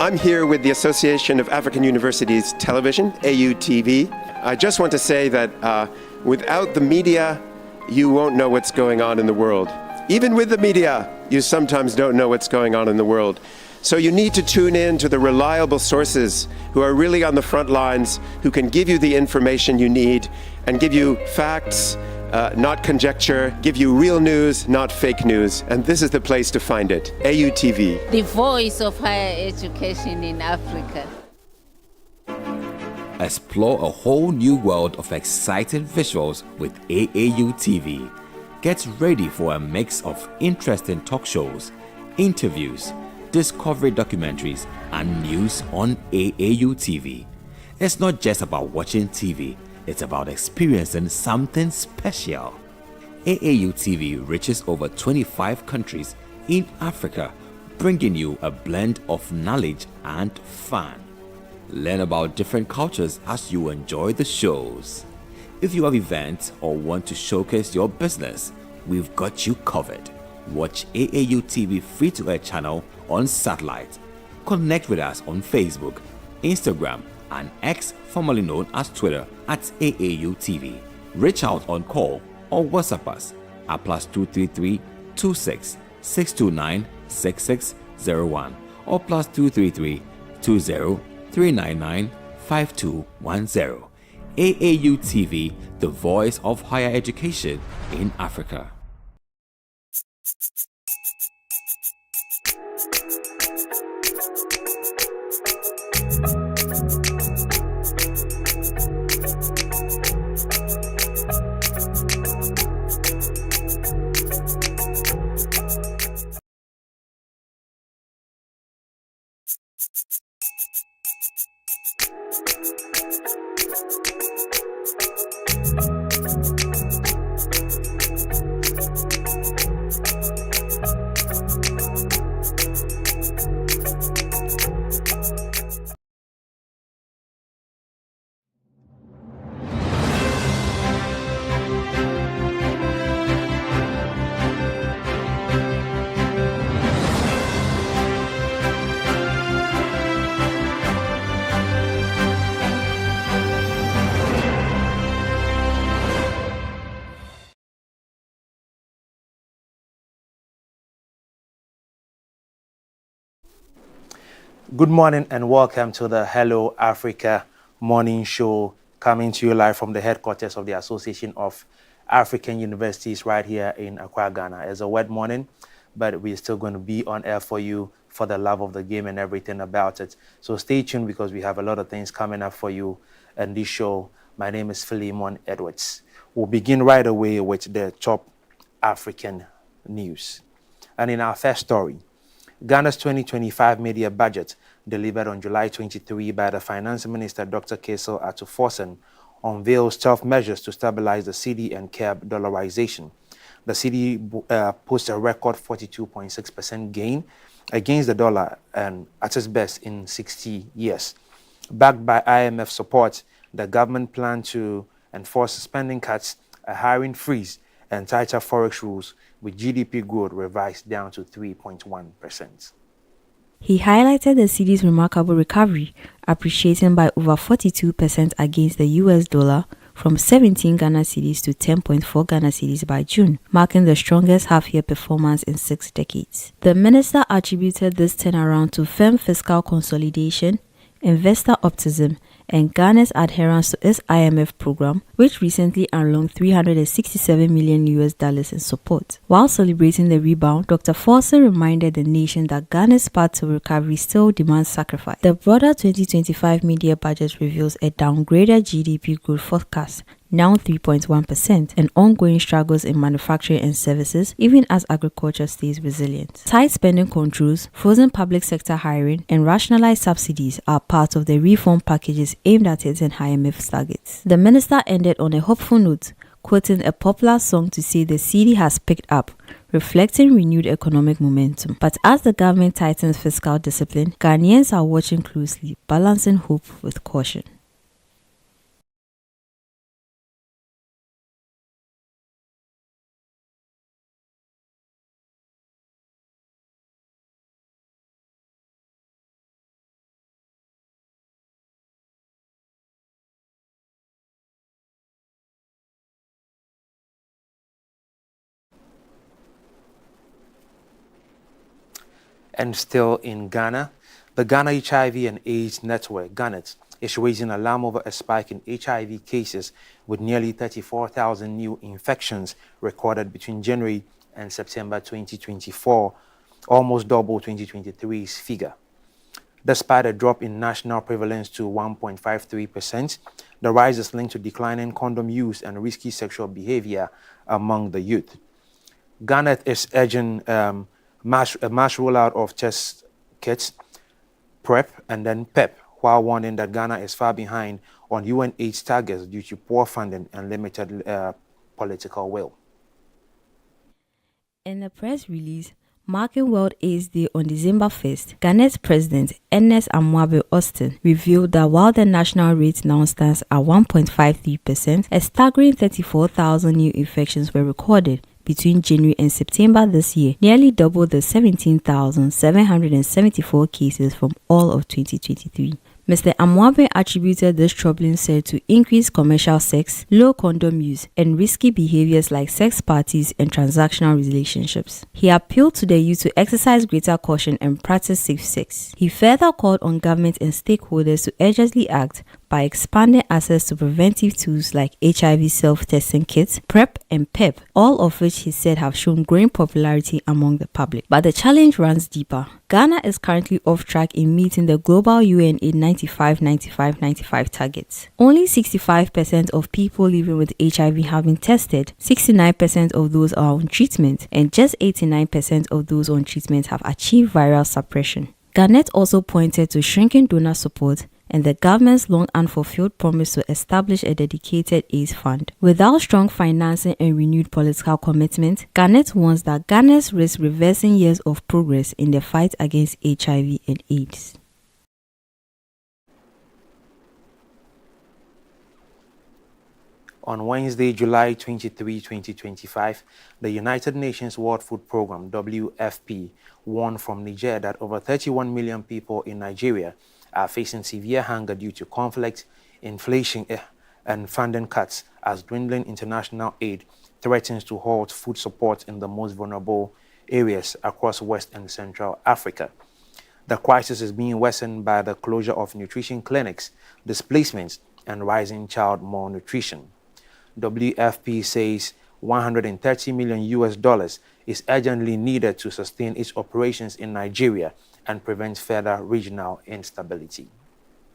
I'm here with the Association of African Universities Television, AUTV. I just want to say that without the media, you won't know what's going on in the world. Even with the media, you sometimes don't know what's going on in the world. So you need to tune in to the reliable sources who are really on the front lines, who can give you the information you need and give you facts, not conjecture, give you real news, not fake news. And this is the place to find it, AUTV. The voice of higher education in Africa. Explore a whole new world of exciting visuals with AAU TV. Get ready for a mix of interesting talk shows, interviews, discovery documentaries, and news on AAU TV. It's not just about watching TV, it's about experiencing something special. AAU TV reaches over 25 countries in Africa, bringing you a blend of knowledge and fun. Learn about different cultures as you enjoy the shows. If you have events or want to showcase your business, we've got you covered. Watch AAU TV free-to-air channel on satellite. Connect with us on Facebook, Instagram, and X, formerly known as Twitter, at AAU TV. Reach out on call or WhatsApp us at +233 26 629 6601 or +233 20 399 5210. AAU TV, the voice of higher education in Africa. Good morning and welcome to the Hello Africa morning show, coming to you live from the headquarters of the Association of African Universities right here in Accra, Ghana. It's a wet morning, but we're still going to be on air for you for the love of the game and everything about it. So stay tuned because we have a lot of things coming up for you in this show. My name is Philemon Edwards. We'll begin right away with the top African news. And in our first story, Ghana's 2025 media budget, delivered on July 23 by the Finance Minister Dr. Cassel Ato-Forson, unveils tough measures to stabilize the cedi and curb dollarization. The cedi posts a record 42.6% gain against the dollar and at its best in 60 years. Backed by IMF support, the government plans to enforce spending cuts, a hiring freeze, and tighter forex rules, with GDP growth revised down to 3.1%. He highlighted the cedi's remarkable recovery, appreciating by over 42% against the US dollar from 17 Ghana cedis to 10.4 Ghana cedis by June, marking the strongest half-year performance in 6 decades. The minister attributed this turnaround to firm fiscal consolidation, investor optimism, and Ghana's adherence to its IMF program, which recently unlocked $367 million in support. While celebrating the rebound, Dr. Forson reminded the nation that Ghana's path to recovery still demands sacrifice. The broader 2025 media budget reveals a downgraded GDP growth forecast, now 3.1%, and ongoing struggles in manufacturing and services, even as agriculture stays resilient. Tight spending controls, frozen public sector hiring, and rationalized subsidies are part of the reform packages aimed at hitting IMF targets. The minister ended on a hopeful note, quoting a popular song to say the cedi has picked up, reflecting renewed economic momentum. But as the government tightens fiscal discipline, Ghanaians are watching closely, balancing hope with caution. And still in Ghana, the Ghana HIV and AIDS Network, GHANET, is raising alarm over a spike in HIV cases with nearly 34,000 new infections recorded between January and September 2024, almost double 2023's figure. Despite a drop in national prevalence to 1.53%, the rise is linked to declining condom use and risky sexual behavior among the youth. GHANET is urging a mass rollout of test kits, PrEP, and then PEP, while warning that Ghana is far behind on UN AIDS targets due to poor funding and limited political will. In a press release marking World AIDS Day on December 1st, Ghanaian President Ernest Amoabe Austin revealed that while the national rate now stands at 1.53%, a staggering 34,000 new infections were recorded between January and September this year, nearly double the 17,774 cases from all of 2023. Mr. Amoabe attributed this troubling surge to increased commercial sex, low condom use, and risky behaviors like sex parties and transactional relationships. He appealed to the youth to exercise greater caution and practice safe sex. He further called on government and stakeholders to urgently act by expanding access to preventive tools like HIV self-testing kits, PrEP, and PEP, all of which he said have shown growing popularity among the public. But the challenge runs deeper. Ghana is currently off track in meeting the global UN AIDS 95-95-95 targets. Only 65% of people living with HIV have been tested, 69% of those are on treatment, and just 89% of those on treatment have achieved viral suppression. GHANET also pointed to shrinking donor support and the government's long unfulfilled promise to establish a dedicated AIDS fund. Without strong financing and renewed political commitment, GHANET warns that Ghana risks reversing years of progress in the fight against HIV and AIDS. On Wednesday, July 23, 2025, the United Nations World Food Programme, WFP, warned from Niger that over 31 million people in Nigeria are facing severe hunger due to conflict, inflation, and funding cuts as dwindling international aid threatens to halt food support in the most vulnerable areas across West and Central Africa. The crisis is being worsened by the closure of nutrition clinics, displacements, and rising child malnutrition. WFP says $130 million is urgently needed to sustain its operations in Nigeria and prevent further regional instability.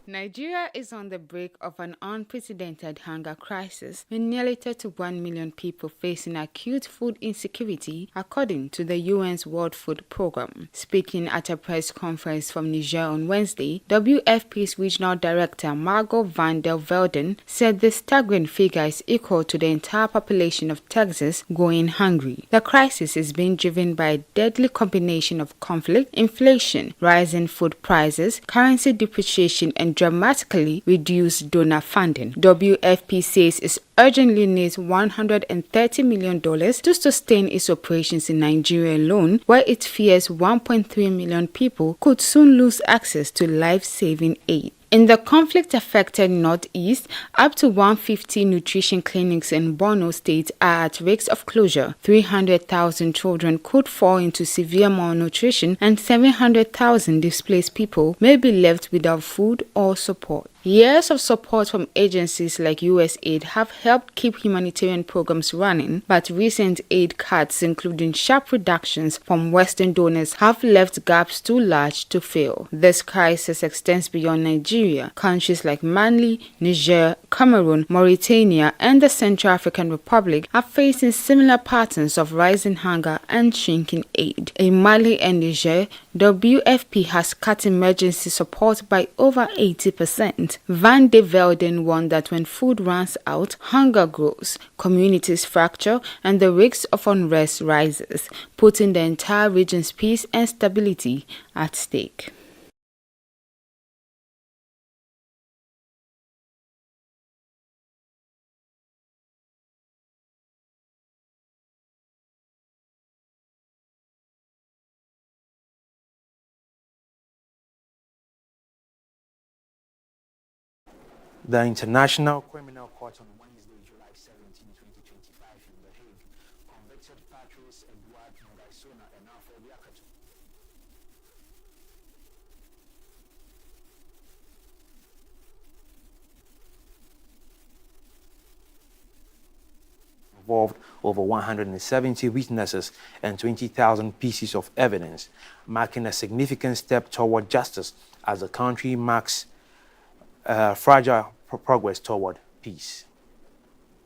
Nigeria is on the brink of an unprecedented hunger crisis, with nearly 31 million people facing acute food insecurity, according to the UN's World Food Programme. Speaking at a press conference from Niger on Wednesday, WFP's Regional Director Margot van der Velden said the staggering figure is equal to the entire population of Texas going hungry. The crisis is being driven by a deadly combination of conflict, inflation, rising food prices, currency depreciation, and dramatically reduced donor funding. WFP says it urgently needs $130 million to sustain its operations in Nigeria alone, where it fears 1.3 million people could soon lose access to life-saving aid. In the conflict-affected Northeast, up to 150 nutrition clinics in Borno State are at risk of closure. 300,000 children could fall into severe malnutrition, and 700,000 displaced people may be left without food or support. Years of support from agencies like USAID have helped keep humanitarian programs running, but recent aid cuts, including sharp reductions from Western donors, have left gaps too large to fill. This crisis extends beyond Nigeria. Countries like Mali, Niger, Cameroon, Mauritania, and the Central African Republic are facing similar patterns of rising hunger and shrinking aid. In Mali and Niger, WFP has cut emergency support by over 80%. Van der Velden warned that when food runs out, hunger grows, communities fracture, and the risk of unrest rises, putting the entire region's peace and stability at stake. The International Criminal Court on Wednesday, July 17, 2025 in The Hague convicted Patrice Edouard Ngaisona and Alfred Yakato involved over 170 witnesses and 20,000 pieces of evidence, marking a significant step toward justice as the country marks fragile progress toward peace.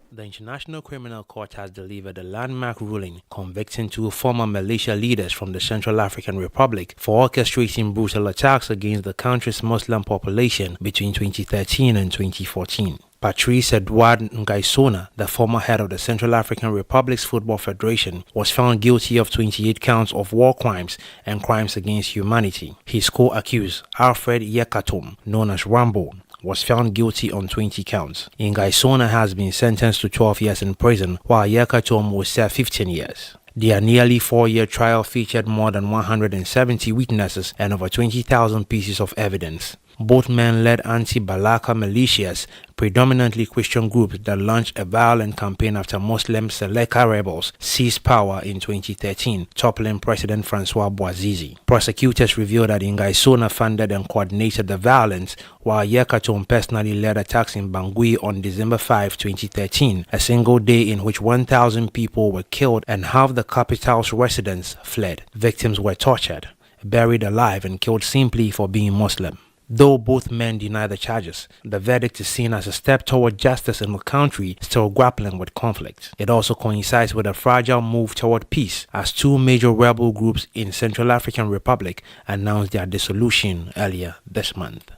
The International Criminal Court has delivered a landmark ruling convicting 2 former militia leaders from the Central African Republic for orchestrating brutal attacks against the country's Muslim population between 2013 and 2014. Patrice Edouard Ngaisona, the former head of the Central African Republic's Football Federation, was found guilty of 28 counts of war crimes and crimes against humanity. His co-accused, Alfred Yekatom, known as Rambo, was found guilty on 20 counts. Ngaisona has been sentenced to 12 years in prison, while Yekatom will serve 15 years. Their nearly 4-year trial featured more than 170 witnesses and over 20,000 pieces of evidence. Both men led anti-Balaka militias, predominantly Christian groups that launched a violent campaign after Muslim Seleka rebels seized power in 2013, toppling President Francois Boazizi. Prosecutors revealed that Ngaisona funded and coordinated the violence, while Yekatom personally led attacks in Bangui on December 5, 2013, a single day in which 1,000 people were killed and half the capital's residents fled. Victims were tortured, buried alive, and killed simply for being Muslim. Though both men deny the charges, the verdict is seen as a step toward justice in a country still grappling with conflict. It also coincides with a fragile move toward peace, as 2 major rebel groups in Central African Republic announced their dissolution earlier this month.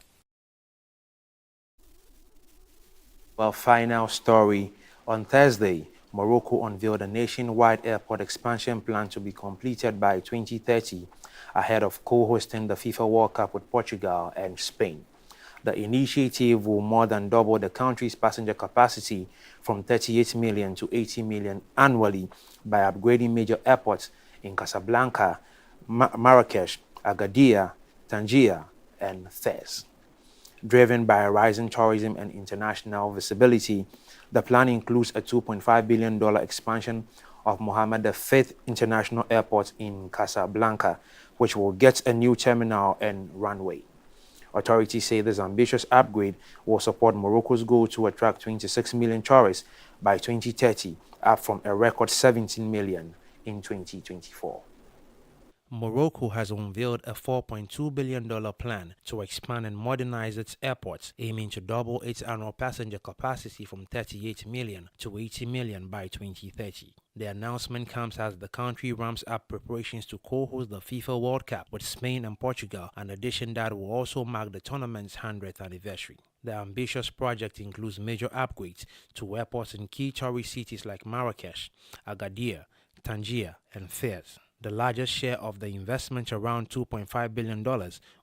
Well, final story. On Thursday, Morocco unveiled a nationwide airport expansion plan to be completed by 2030, ahead of co-hosting the FIFA World Cup with Portugal and Spain. The initiative will more than double the country's passenger capacity from 38 million to 80 million annually by upgrading major airports in Casablanca, Marrakesh, Agadir, Tangier, and Fez. Driven by rising tourism and international visibility, the plan includes a $2.5 billion expansion of Mohammed V International Airport in Casablanca, which will get a new terminal and runway. Authorities say this ambitious upgrade will support Morocco's goal to attract 26 million tourists by 2030, up from a record 17 million in 2024. Morocco has unveiled a $4.2 billion plan to expand and modernize its airports, aiming to double its annual passenger capacity from 38 million to 80 million by 2030. The announcement comes as the country ramps up preparations to co-host the FIFA World Cup with Spain and Portugal, an addition that will also mark the tournament's 100th anniversary. The ambitious project includes major upgrades to airports in key tourist cities like Marrakesh, Agadir, Tangier, and Fez. The largest share of the investment, around $2.5 billion,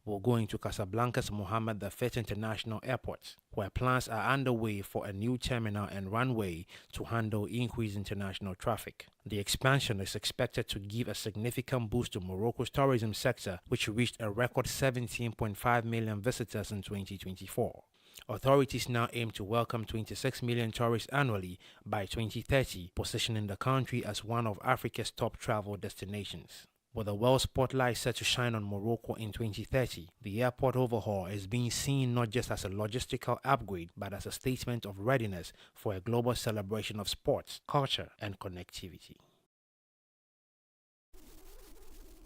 will go into Casablanca's Mohammed V International Airport, where plans are underway for a new terminal and runway to handle increased international traffic. The expansion is expected to give a significant boost to Morocco's tourism sector, which reached a record 17.5 million visitors in 2024. Authorities now aim to welcome 26 million tourists annually by 2030, positioning the country as one of Africa's top travel destinations. With the world spotlight set to shine on Morocco in 2030, the airport overhaul is being seen not just as a logistical upgrade, but as a statement of readiness for a global celebration of sports, culture, and connectivity.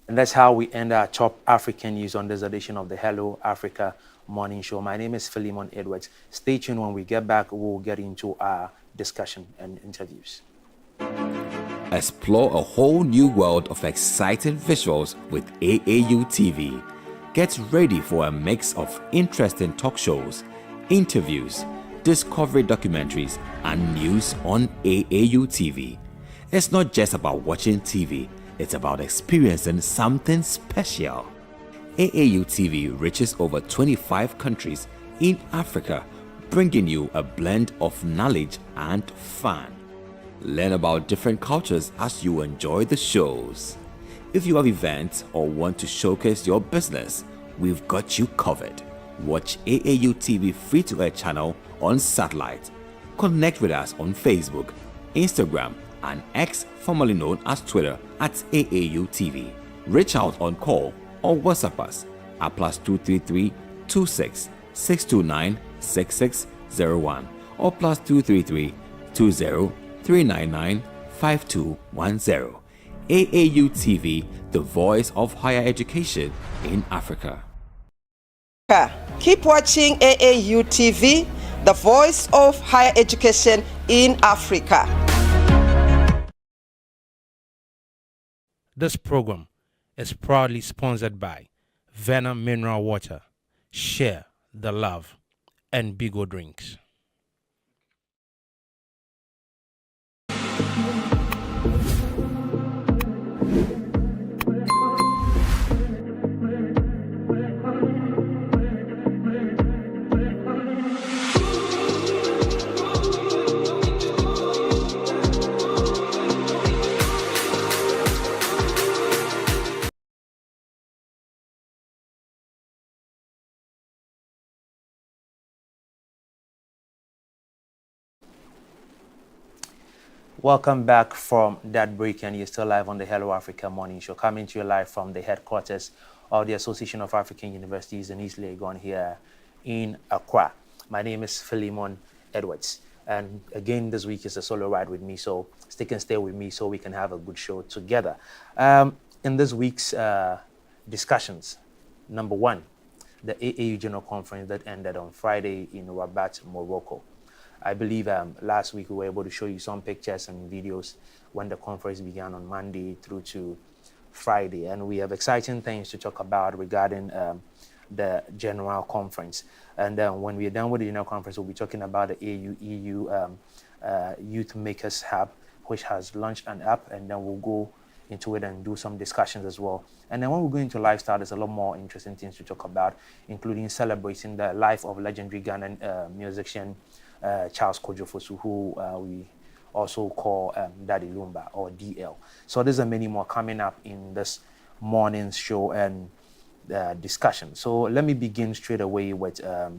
And that's how we end our top African news on this edition of the Hello Africa Morning Show. My name is Philemon Edwards. Stay tuned. When we get back, we'll get into our discussion and interviews. Explore a whole new world of exciting visuals with AAU TV. Get ready for a mix of interesting talk shows, interviews, discovery documentaries, and news on AAU TV. It's not just about watching TV, it's about experiencing something special. AAU TV reaches over 25 countries in Africa, bringing you a blend of knowledge and fun. Learn about different cultures as you enjoy the shows. If you have events or want to showcase your business, we've got you covered. Watch AAU TV free-to-air channel on satellite. Connect with us on Facebook, Instagram, and X, formerly known as Twitter, at AAU TV. Reach out on call or WhatsApp us at +233 26 629 6601 or +233 20 399 5210. AAU TV, the voice of higher education in Africa. Keep watching AAU TV, the voice of higher education in Africa. This program is proudly sponsored by Venom Mineral Water, Share the Love, and Bigo Drinks. Welcome back from that break, and you're still live on the Hello Africa Morning Show, coming to you live from the headquarters of the Association of African Universities in East Legon here in Accra. My name is Philemon Edwards, and again this week is a solo ride with me, so stick and stay with me so we can have a good show together. In this week's discussions, number one, the AAU General Conference that ended on Friday in Rabat, Morocco. I believe last week we were able to show you some pictures and videos when the conference began on Monday through to Friday. And we have exciting things to talk about regarding the General Conference. And when we are done with the General Conference, we'll be talking about the AU-EU Youth Makers Hub, which has launched an app, and then we'll go into it and do some discussions as well. And then when we go into lifestyle, there's a lot more interesting things to talk about, including celebrating the life of legendary Ghanaian musician Charles Kojo Fosu, who we also call Daddy Lumba, or DL. So there's many more coming up in this morning's show and discussion. So let me begin straight away with the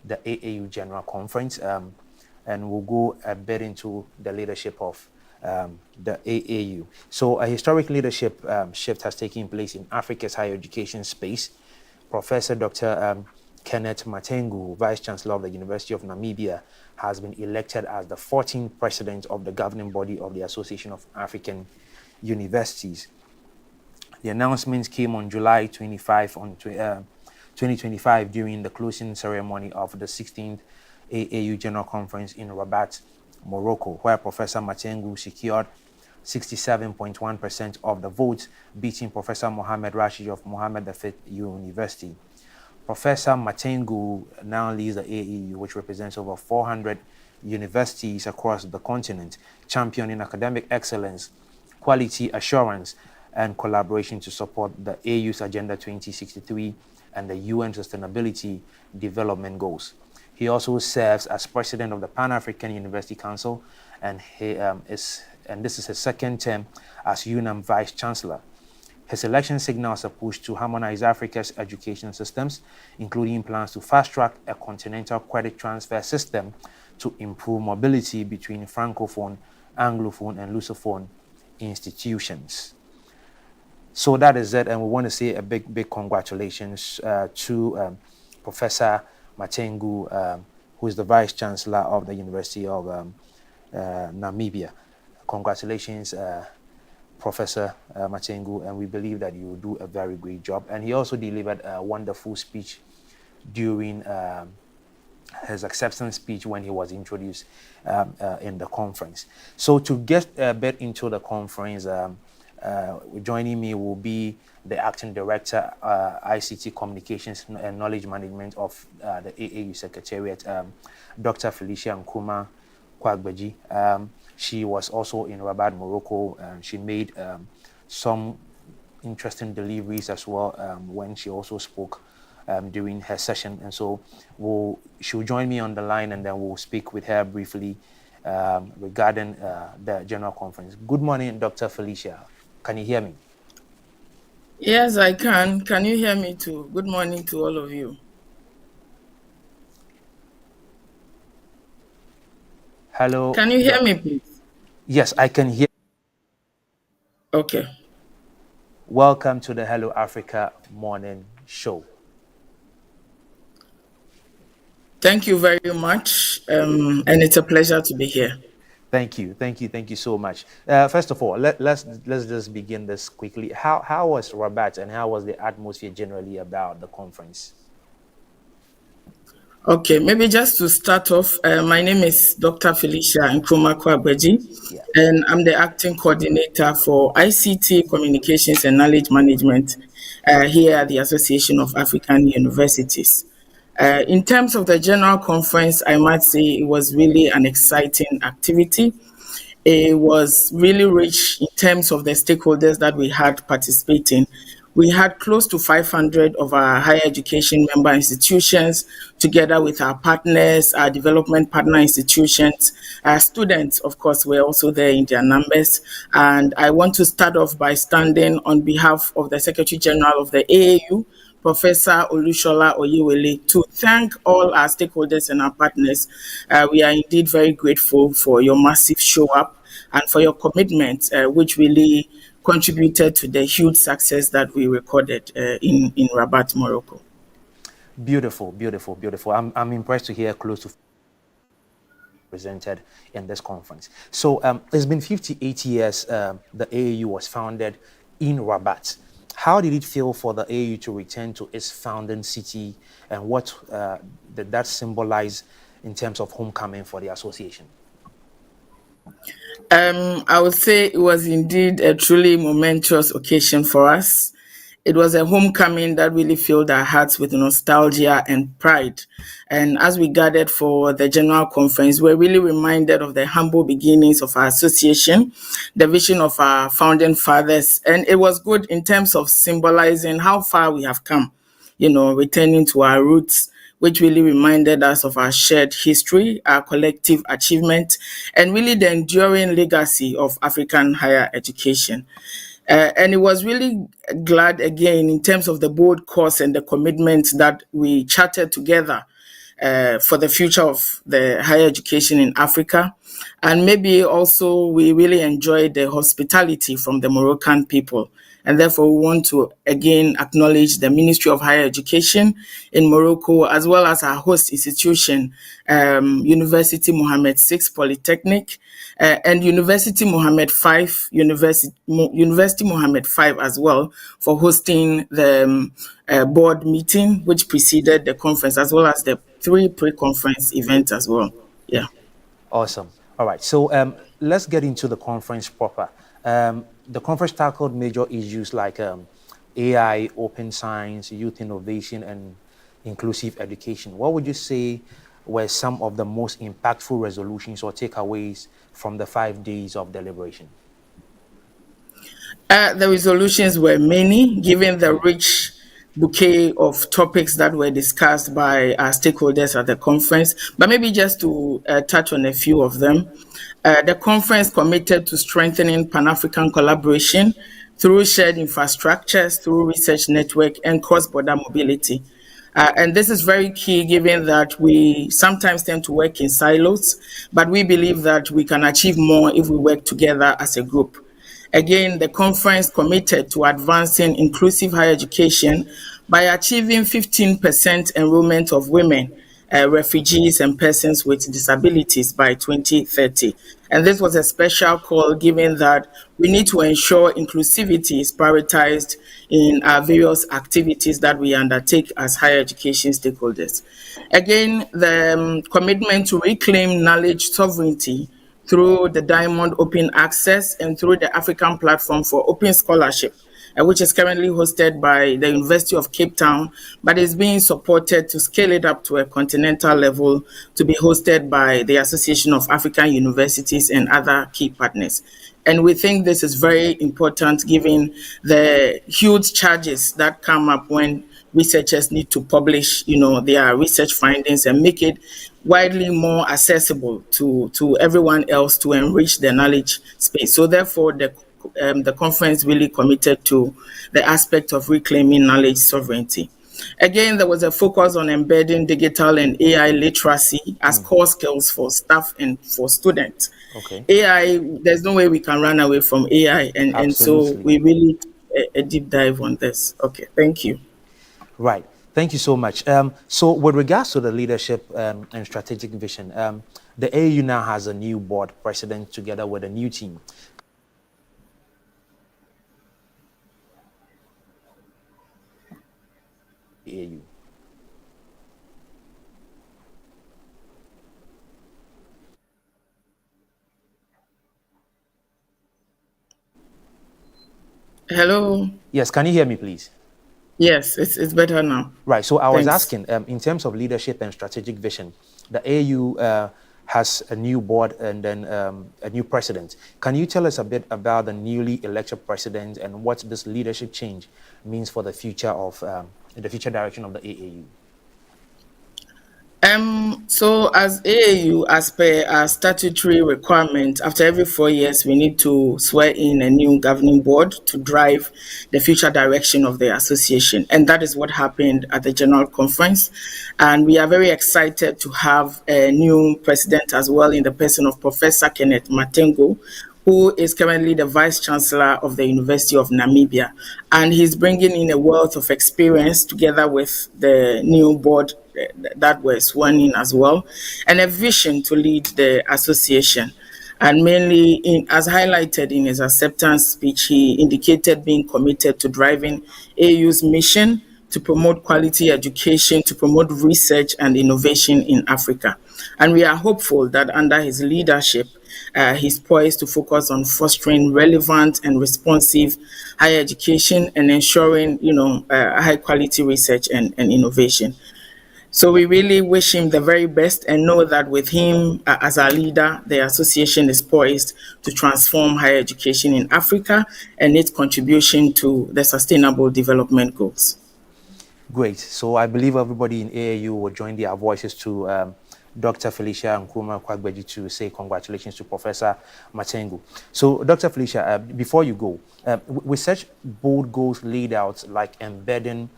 AAU General Conference, and we'll go a bit into the leadership of the AAU. So a historic leadership shift has taken place in Africa's higher education space. Professor Dr. Kenneth Matengu, Vice Chancellor of the University of Namibia, has been elected as the 14th president of the governing body of the Association of African Universities. The announcement came on July 25, 2025, during the closing ceremony of the 16th AAU General Conference in Rabat, Morocco, where Professor Matengu secured 67.1% of the votes, beating Professor Mohamed Rashid of Mohammed V University. Professor Matengu now leads the AAU, which represents over 400 universities across the continent, championing academic excellence, quality assurance, and collaboration to support the AU's Agenda 2063 and the UN Sustainability Development Goals. He also serves as president of the Pan-African University Council, and this is his second term as UNAM Vice Chancellor. His election signals a push to harmonize Africa's education systems, including plans to fast-track a continental credit transfer system to improve mobility between Francophone, Anglophone, and Lusophone institutions. So that is it, and we want to say a big congratulations to Professor Matengu, who is the Vice Chancellor of the University of Namibia. Congratulations, Professor Matengu, and we believe that you will do a very great job. And he also delivered a wonderful speech during his acceptance speech when he was introduced in the conference. So to get a bit into the conference, joining me will be the Acting Director, ICT Communications and Knowledge Management of the AAU Secretariat, Dr. Felicia Nkrumah Kwagbeji. She was also in Rabat, Morocco. She made some interesting deliveries as well when she also spoke during her session. And so she'll join me on the line, and then we'll speak with her briefly regarding the General Conference. Good morning, Dr. Felicia. Can you hear me? Yes, I can. Can you hear me too? Good morning to all of you. Hello. Can you hear me, please? Yes, I can hear. Okay. Welcome to the Hello Africa Morning Show. Thank you very much, and it's a pleasure to be here. Thank you so much. First of all, let's just begin this quickly. How was Rabat and how was the atmosphere generally about the conference? Okay, maybe just to start off, my name is Dr. Felicia Nkrumah Kwagbeji, and I'm the acting coordinator for ICT, Communications and Knowledge Management here at the Association of African Universities. In terms of the general conference, I might say it was really an exciting activity. It was really rich in terms of the stakeholders that we had participating. We had close to 500 of our higher education member institutions, together with our partners, our development partner institutions. Our students, of course, were also there in their numbers. And I want to start off by standing on behalf of the Secretary General of the AAU, Professor Olushola Oyewele, to thank all our stakeholders and our partners. We are indeed very grateful for your massive show up and for your commitment, which really contributed to the huge success that we recorded in Rabat, Morocco. Beautiful. I'm impressed to hear close to presented in this conference. So it's been 58 years the AAU was founded in Rabat. How did it feel for the AAU to return to its founding city, and what did that symbolize in terms of homecoming for the association? I would say it was indeed a truly momentous occasion for us. It was a homecoming that really filled our hearts with nostalgia and pride. And as we gathered for the general conference, we're really reminded of the humble beginnings of our association, the vision of our founding fathers. And it was good in terms of symbolizing how far we have come, returning to our roots, which really reminded us of our shared history, our collective achievement, and really the enduring legacy of African higher education. And it was really glad again in terms of the bold course and the commitment that we charted together for the future of the higher education in Africa. And maybe also we really enjoyed the hospitality from the Moroccan people. And therefore, we want to again acknowledge the Ministry of Higher Education in Morocco, as well as our host institution, University Mohammed VI Polytechnic, and University Mohammed V, University Mohammed V as well, for hosting the board meeting, which preceded the conference, as well as the 3 pre-conference events as well. Yeah. Awesome. All right. So let's get into the conference proper. The conference tackled major issues like AI, open science, youth innovation, and inclusive education. What would you say were some of the most impactful resolutions or takeaways from the 5 days of deliberation? The resolutions were many, given the rich bouquet of topics that were discussed by our stakeholders at the conference, but maybe just to touch on a few of them. The conference committed to strengthening Pan-African collaboration through shared infrastructures, through research network, and cross-border mobility. And this is very key, given that we sometimes tend to work in silos, but we believe that we can achieve more if we work together as a group. Again, the conference committed to advancing inclusive higher education by achieving 15% enrollment of women, refugees, and persons with disabilities by 2030. And this was a special call, given that we need to ensure inclusivity is prioritized in our various activities that we undertake as higher education stakeholders. Again, the commitment to reclaim knowledge sovereignty through the Diamond Open Access and through the African Platform for Open Scholarship, which is currently hosted by the University of Cape Town, but is being supported to scale it up to a continental level to be hosted by the Association of African Universities and other key partners. And we think this is very important, given the huge charges that come up when researchers need to publish, their research findings and make it widely more accessible to everyone else to enrich the knowledge space. So therefore, the conference really committed to the aspect of reclaiming knowledge sovereignty. Again, there was a focus on embedding digital and AI literacy as core skills for staff and for students. Okay. AI, there's no way we can run away from AI, and so we really a deep dive on this. Okay, thank you. Right. Thank you so much. So with regards to the leadership and strategic vision, the AU now has a new board president together with a new team. AU. Hello. Yes, can you hear me, please? Yes, it's better now. Right. So I was Thanks. asking, in terms of leadership and strategic vision, the AU has a new board and then a new president. Can you tell us a bit about the newly elected president and what this leadership change means for the future of the future direction of the AAU? So as AAU, as per our statutory requirement, after every 4 years, we need to swear in a new governing board to drive the future direction of the association. And that is what happened at the General Conference. And we are very excited to have a new president as well in the person of Professor Kenneth Matengo, who is currently the Vice Chancellor of the University of Namibia. And he's bringing in a wealth of experience together with the new board that were sworn in as well, and a vision to lead the association. And mainly, as highlighted in his acceptance speech, he indicated being committed to driving AU's mission to promote quality education, to promote research and innovation in Africa. And we are hopeful that under his leadership, he's poised to focus on fostering relevant and responsive higher education and ensuring, high quality research and innovation. So we really wish him the very best and know that with him as our leader, the association is poised to transform higher education in Africa and its contribution to the sustainable development goals. Great. So I believe everybody in AAU will join their voices to Dr. Felicia Nkrumah Kwagbeji to say congratulations to Professor Matengo. So Dr. Felicia, before you go, with such bold goals laid out like embedding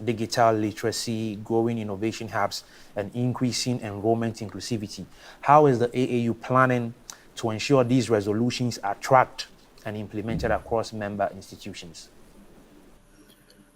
digital literacy, growing innovation hubs, and increasing enrollment inclusivity, how is the AAU planning to ensure these resolutions are tracked and implemented across member institutions?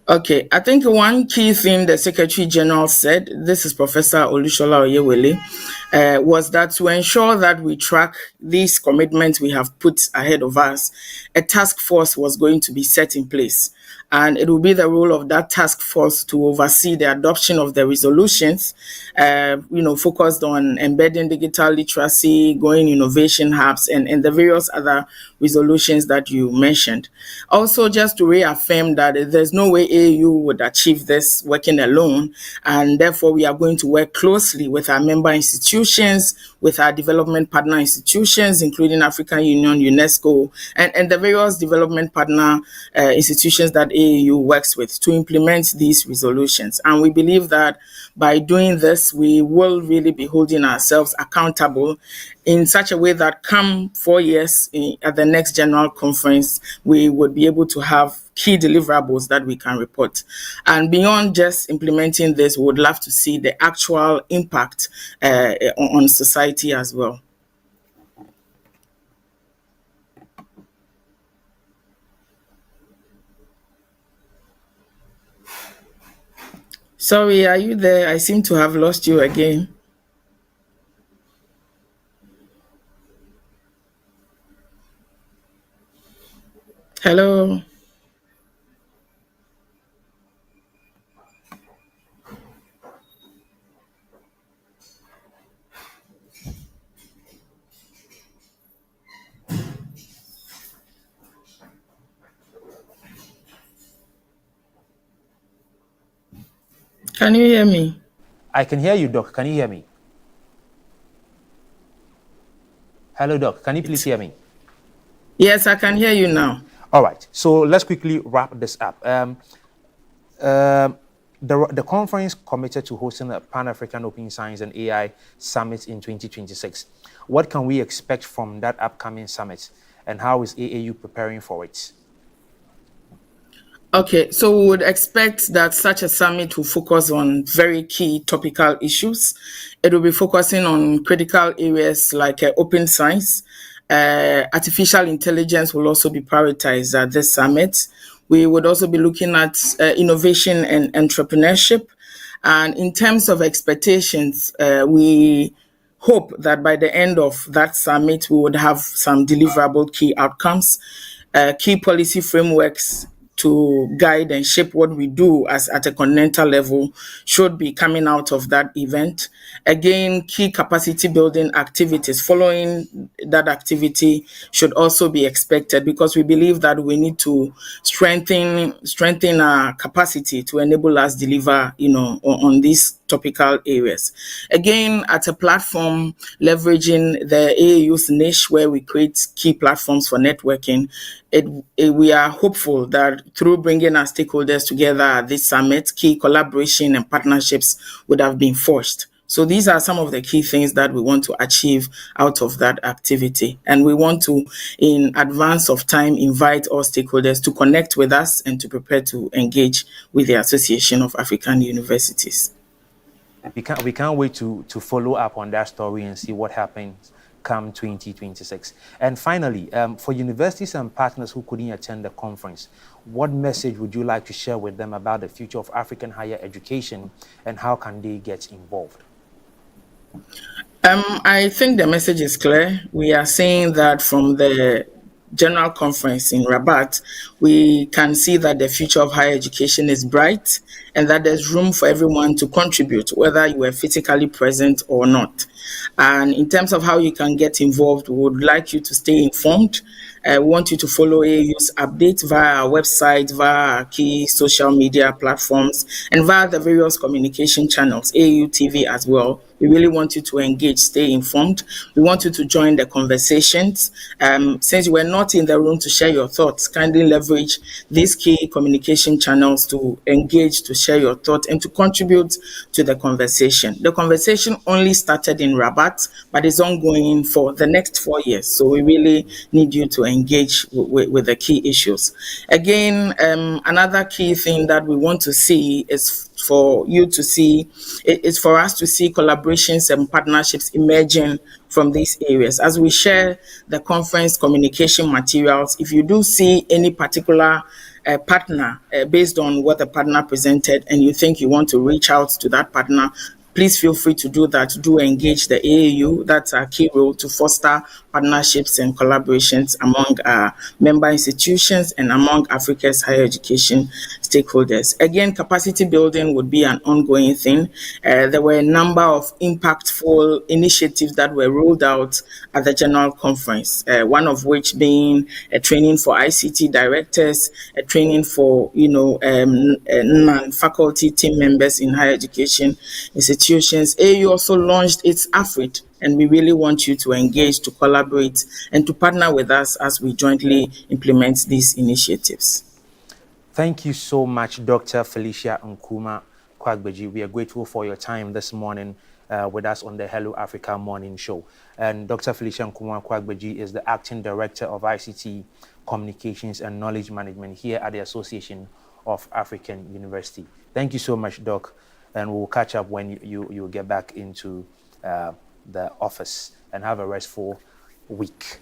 Okay, I think one key thing the Secretary General said, this is Professor Olushola Oyewele, was that to ensure that we track these commitments we have put ahead of us, a task force was going to be set in place. And it will be the role of that task force to oversee the adoption of the resolutions, focused on embedding digital literacy, growing innovation hubs, and the various other resolutions that you mentioned. Also, just to reaffirm that there's no way AU would achieve this working alone, and therefore we are going to work closely with our member institutions, with our development partner institutions, including African Union, UNESCO, and the various development partner institutions that AU works with to implement these resolutions. And we believe that by doing this, we will really be holding ourselves accountable in such a way that come 4 years at the next General Conference, we would be able to have key deliverables that we can report. And beyond just implementing this, we would love to see the actual impact on society as well. Sorry, are you there? I seem to have lost you again. Hello. Can you hear me? I can hear you, Doc. Can you hear me? Hello, Doc. Can you please hear me? Yes, I can hear you now. All right. So let's quickly wrap this up. The conference committed to hosting a Pan-African Open Science and AI Summit in 2026. What can we expect from that upcoming summit, and how is AAU preparing for it? Okay, so we would expect that such a summit will focus on very key topical issues. It will be focusing on critical areas like open science. Artificial intelligence will also be prioritized at this summit. We would also be looking at innovation and entrepreneurship, And in terms of expectations, we hope that by the end of that summit, we would have some deliverable key outcomes, key policy frameworks to guide and shape what we do as at a continental level should be coming out of that event. Again, key capacity building activities following that activity should also be expected, because we believe that we need to strengthen our capacity to enable us deliver, on these topical areas. Again, at a platform leveraging the AAU's niche where we create key platforms for networking, we are hopeful that through bringing our stakeholders together at this summit, key collaboration and partnerships would have been forged. So these are some of the key things that we want to achieve out of that activity. And we want to, in advance of time, invite all stakeholders to connect with us and to prepare to engage with the Association of African Universities. We can't wait to follow up on that story and see what happens come 2026. And finally, for universities and partners who couldn't attend the conference, what message would you like to share with them about the future of African higher education and how can they get involved? I think the message is clear. We are saying that from the General Conference in Rabat, we can see that the future of higher education is bright and that there's room for everyone to contribute, whether you were physically present or not. And in terms of how you can get involved, we would like you to stay informed. We want you to follow AAU's updates via our website, via our key social media platforms, and via the various communication channels, AAU TV as well. We really want you to engage, stay informed. We want you to join the conversations. Since you were not in the room to share your thoughts, kindly leverage these key communication channels to engage, to share your thoughts, and to contribute to the conversation. The conversation only started in Rabat, but is ongoing for the next 4 years. So we really need you to engage with the key issues. Again, another key thing that we want to see is for us to see collaborations and partnerships emerging from these areas. As we share the conference communication materials, if you do see any particular partner based on what the partner presented and you think you want to reach out to that partner, please feel free to do that. Do engage the AAU. That's our key role, to foster partnerships and collaborations among our member institutions and among Africa's higher education stakeholders. Again, capacity building would be an ongoing thing. There were a number of impactful initiatives that were rolled out at the General Conference, one of which being a training for ICT directors, a training for non-faculty team members in higher education institutions. AAU also launched its AFRIT, and we really want you to engage, to collaborate, and to partner with us as we jointly implement these initiatives. Thank you so much, Dr. Felicia Nkrumah Kwagbeji. We are grateful for your time this morning with us on the Hello Africa Morning Show. And Dr. Felicia Nkrumah Kwagbeji is the Acting Director of ICT, Communications and Knowledge Management here at the Association of African University. Thank you so much, Doc, and we'll catch up when you get back into the office and have a restful week.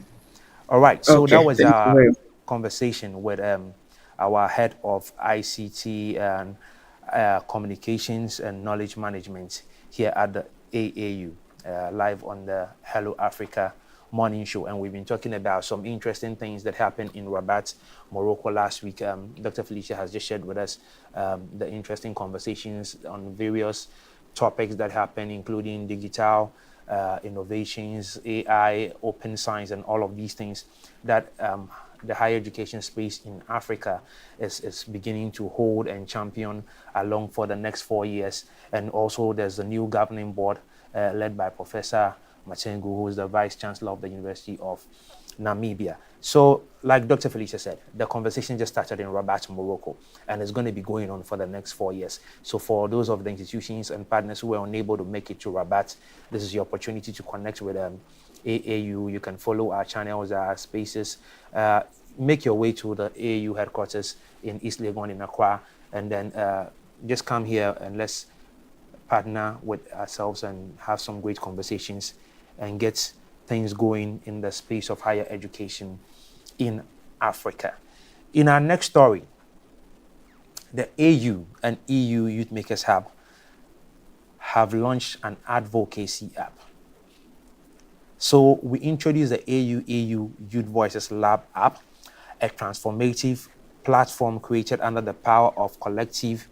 All right, so okay, that was our conversation with our head of ICT and communications and knowledge management here at the AAU, live on the Hello Africa Morning Show. And we've been talking about some interesting things that happened in Rabat, Morocco last week. Dr. Felicia has just shared with us the interesting conversations on various topics that happen, including digital innovations, AI, open science, and all of these things that the higher education space in Africa is beginning to hold and champion along for the next 4 years. And also there's a new governing board led by Professor Machengu, who is the Vice Chancellor of the University of Namibia. So like Dr. Felicia said, the conversation just started in Rabat, Morocco, and it's going to be going on for the next 4 years. So for those of the institutions and partners who were unable to make it to Rabat, this is your opportunity to connect with AAU. You can follow our channels, our spaces, make your way to the AAU headquarters in East Legon in Accra, and then just come here and let's partner with ourselves and have some great conversations and get things going in the space of higher education in Africa. In our next story, the AU and EU Youth Makers Hub have launched an advocacy app. So we introduced the AU Youth Voices Lab app, a transformative platform created under the Power of Collective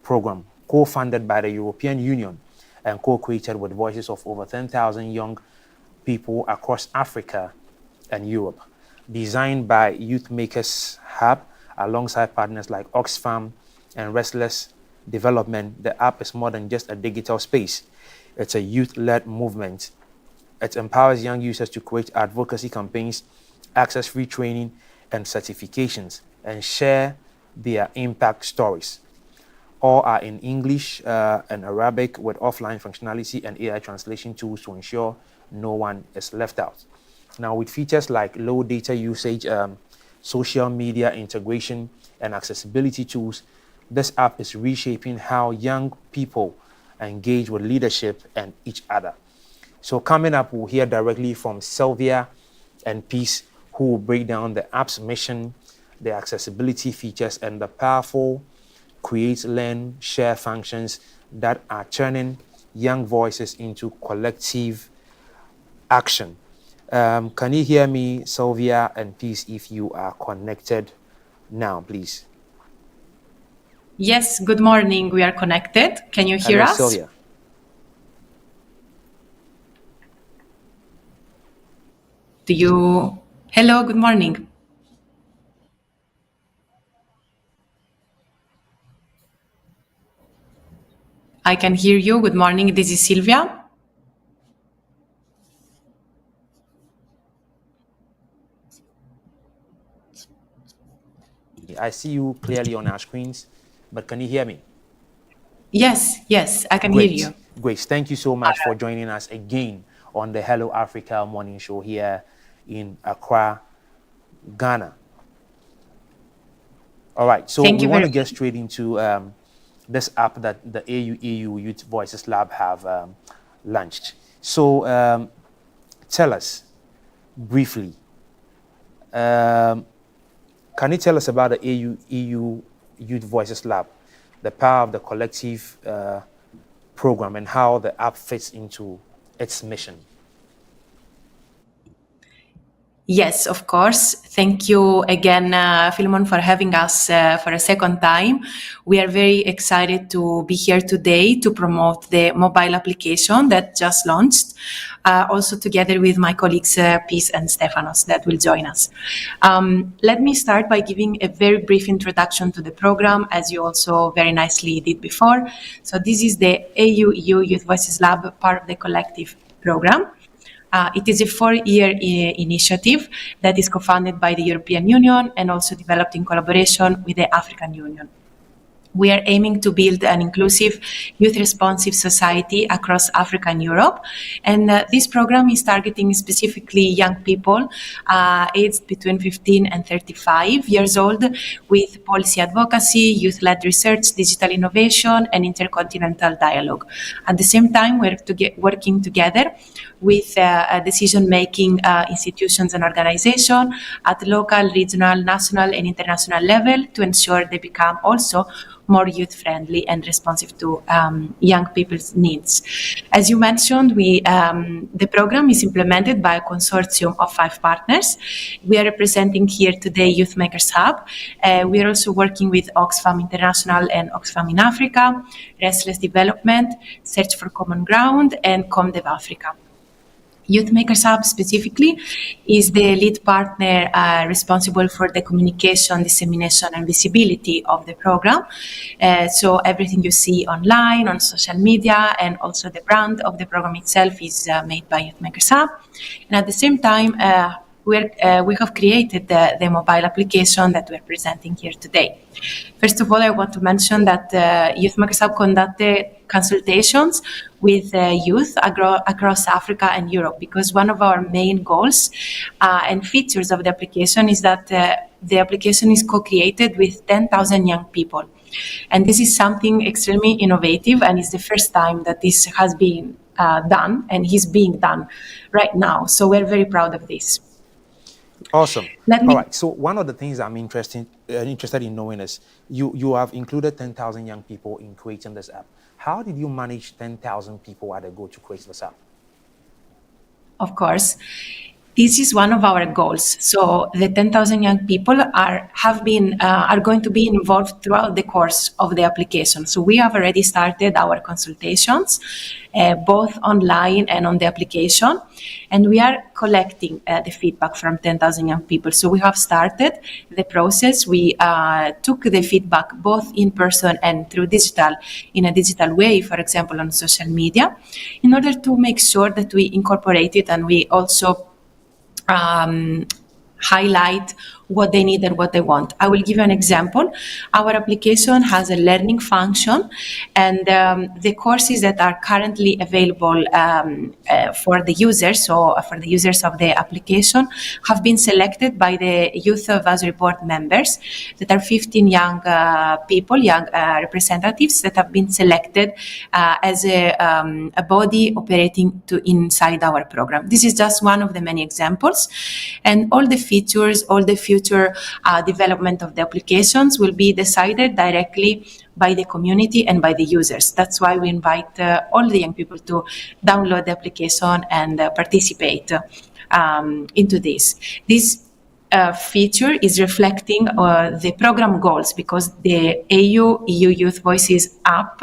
program, co-funded by the European Union and co-created with voices of over 10,000 young people across Africa and Europe. Designed by Youth Makers Hub alongside partners like Oxfam and Restless Development, the app is more than just a digital space. It's a youth-led movement. It empowers young users to create advocacy campaigns, access free training and certifications, and share their impact stories. All are in English and Arabic with offline functionality and AI translation tools to ensure no one is left out. Now, with features like low data usage, social media integration, and accessibility tools, this app is reshaping how young people engage with leadership and each other. So coming up, we'll hear directly from Sylvia and Peace, who will break down the app's mission, the accessibility features, and the powerful create, learn, share functions that are turning young voices into collective action. Can you hear me, Sylvia and Peace, if you are connected now, please? Yes, good morning. We are connected. Can you hear Hello, us? Sylvia. Hello, good morning. I can hear you. Good morning. This is Sylvia. I see you clearly on our screens, but can you hear me? Yes, I can hear you. Great. Thank you so much for joining us again on the Hello Africa morning show here in Accra, Ghana. All right, so we want to get straight into this app that the AU Youth Voices Lab have launched. So tell us briefly, can you tell us about the AU Youth Voices Lab, the Power of the Collective program, and how the app fits into its mission? Yes, of course. Thank you again, Philemon, for having us for a second time. We are very excited to be here today to promote the mobile application that just launched, also together with my colleagues, Peace and Stefanos, that will join us. Let me start by giving a very brief introduction to the program, as you also very nicely did before. So this is the AU Youth Voices Lab, part of the Collective program. It is a 4-year initiative that is co-funded by the European Union and also developed in collaboration with the African Union. We are aiming to build an inclusive, youth-responsive society across Africa and Europe. And this program is targeting specifically young people aged between 15 and 35 years old with policy advocacy, youth-led research, digital innovation, and intercontinental dialogue. At the same time, we're working together with decision-making institutions and organizations at local, regional, national, and international level to ensure they become also more youth-friendly and responsive to young people's needs. As you mentioned, the program is implemented by a consortium of 5 partners. We are representing here today Youth Makers Hub. We are also working with Oxfam International and Oxfam in Africa, Restless Development, Search for Common Ground, and ComDev Africa. Youth Makers Hub specifically is the lead partner responsible for the communication, dissemination, and visibility of the program. So everything you see online, on social media, and also the brand of the program itself is made by Youth Makers Hub. And at the same time, we have created the mobile application that we're presenting here today. First of all, I want to mention that Youth Makers Hub conducted consultations with youth across Africa and Europe, because one of our main goals and features of the application is that the application is co-created with 10,000 young people. And this is something extremely innovative, and it's the first time that this has been done, and is being done right now. So we're very proud of this. Awesome. All right. So one of the things I'm interested in knowing is you have included 10,000 young people in creating this app. How did you manage 10,000 people at a go to create this app? Of course. This is one of our goals. So the 10,000 young people are going to be involved throughout the course of the application. So we have already started our consultations, both online and on the application, and we are collecting the feedback from 10,000 young people. So we have started the process. We took the feedback both in person and through digital, in a digital way, for example, on social media, in order to make sure that we incorporate it and we also highlight what they need and what they want. I will give you an example. Our application has a learning function, and the courses that are currently available for the users, so for the users of the application, have been selected by the Youth Advisory Board members, that are 15 young people, young representatives that have been selected as a body operating inside our program. This is just one of the many examples, and all the features, all the future development of the applications will be decided directly by the community and by the users. That's why we invite all the young people to download the application and participate into this. This feature is reflecting the program goals, because the EU Youth Voices app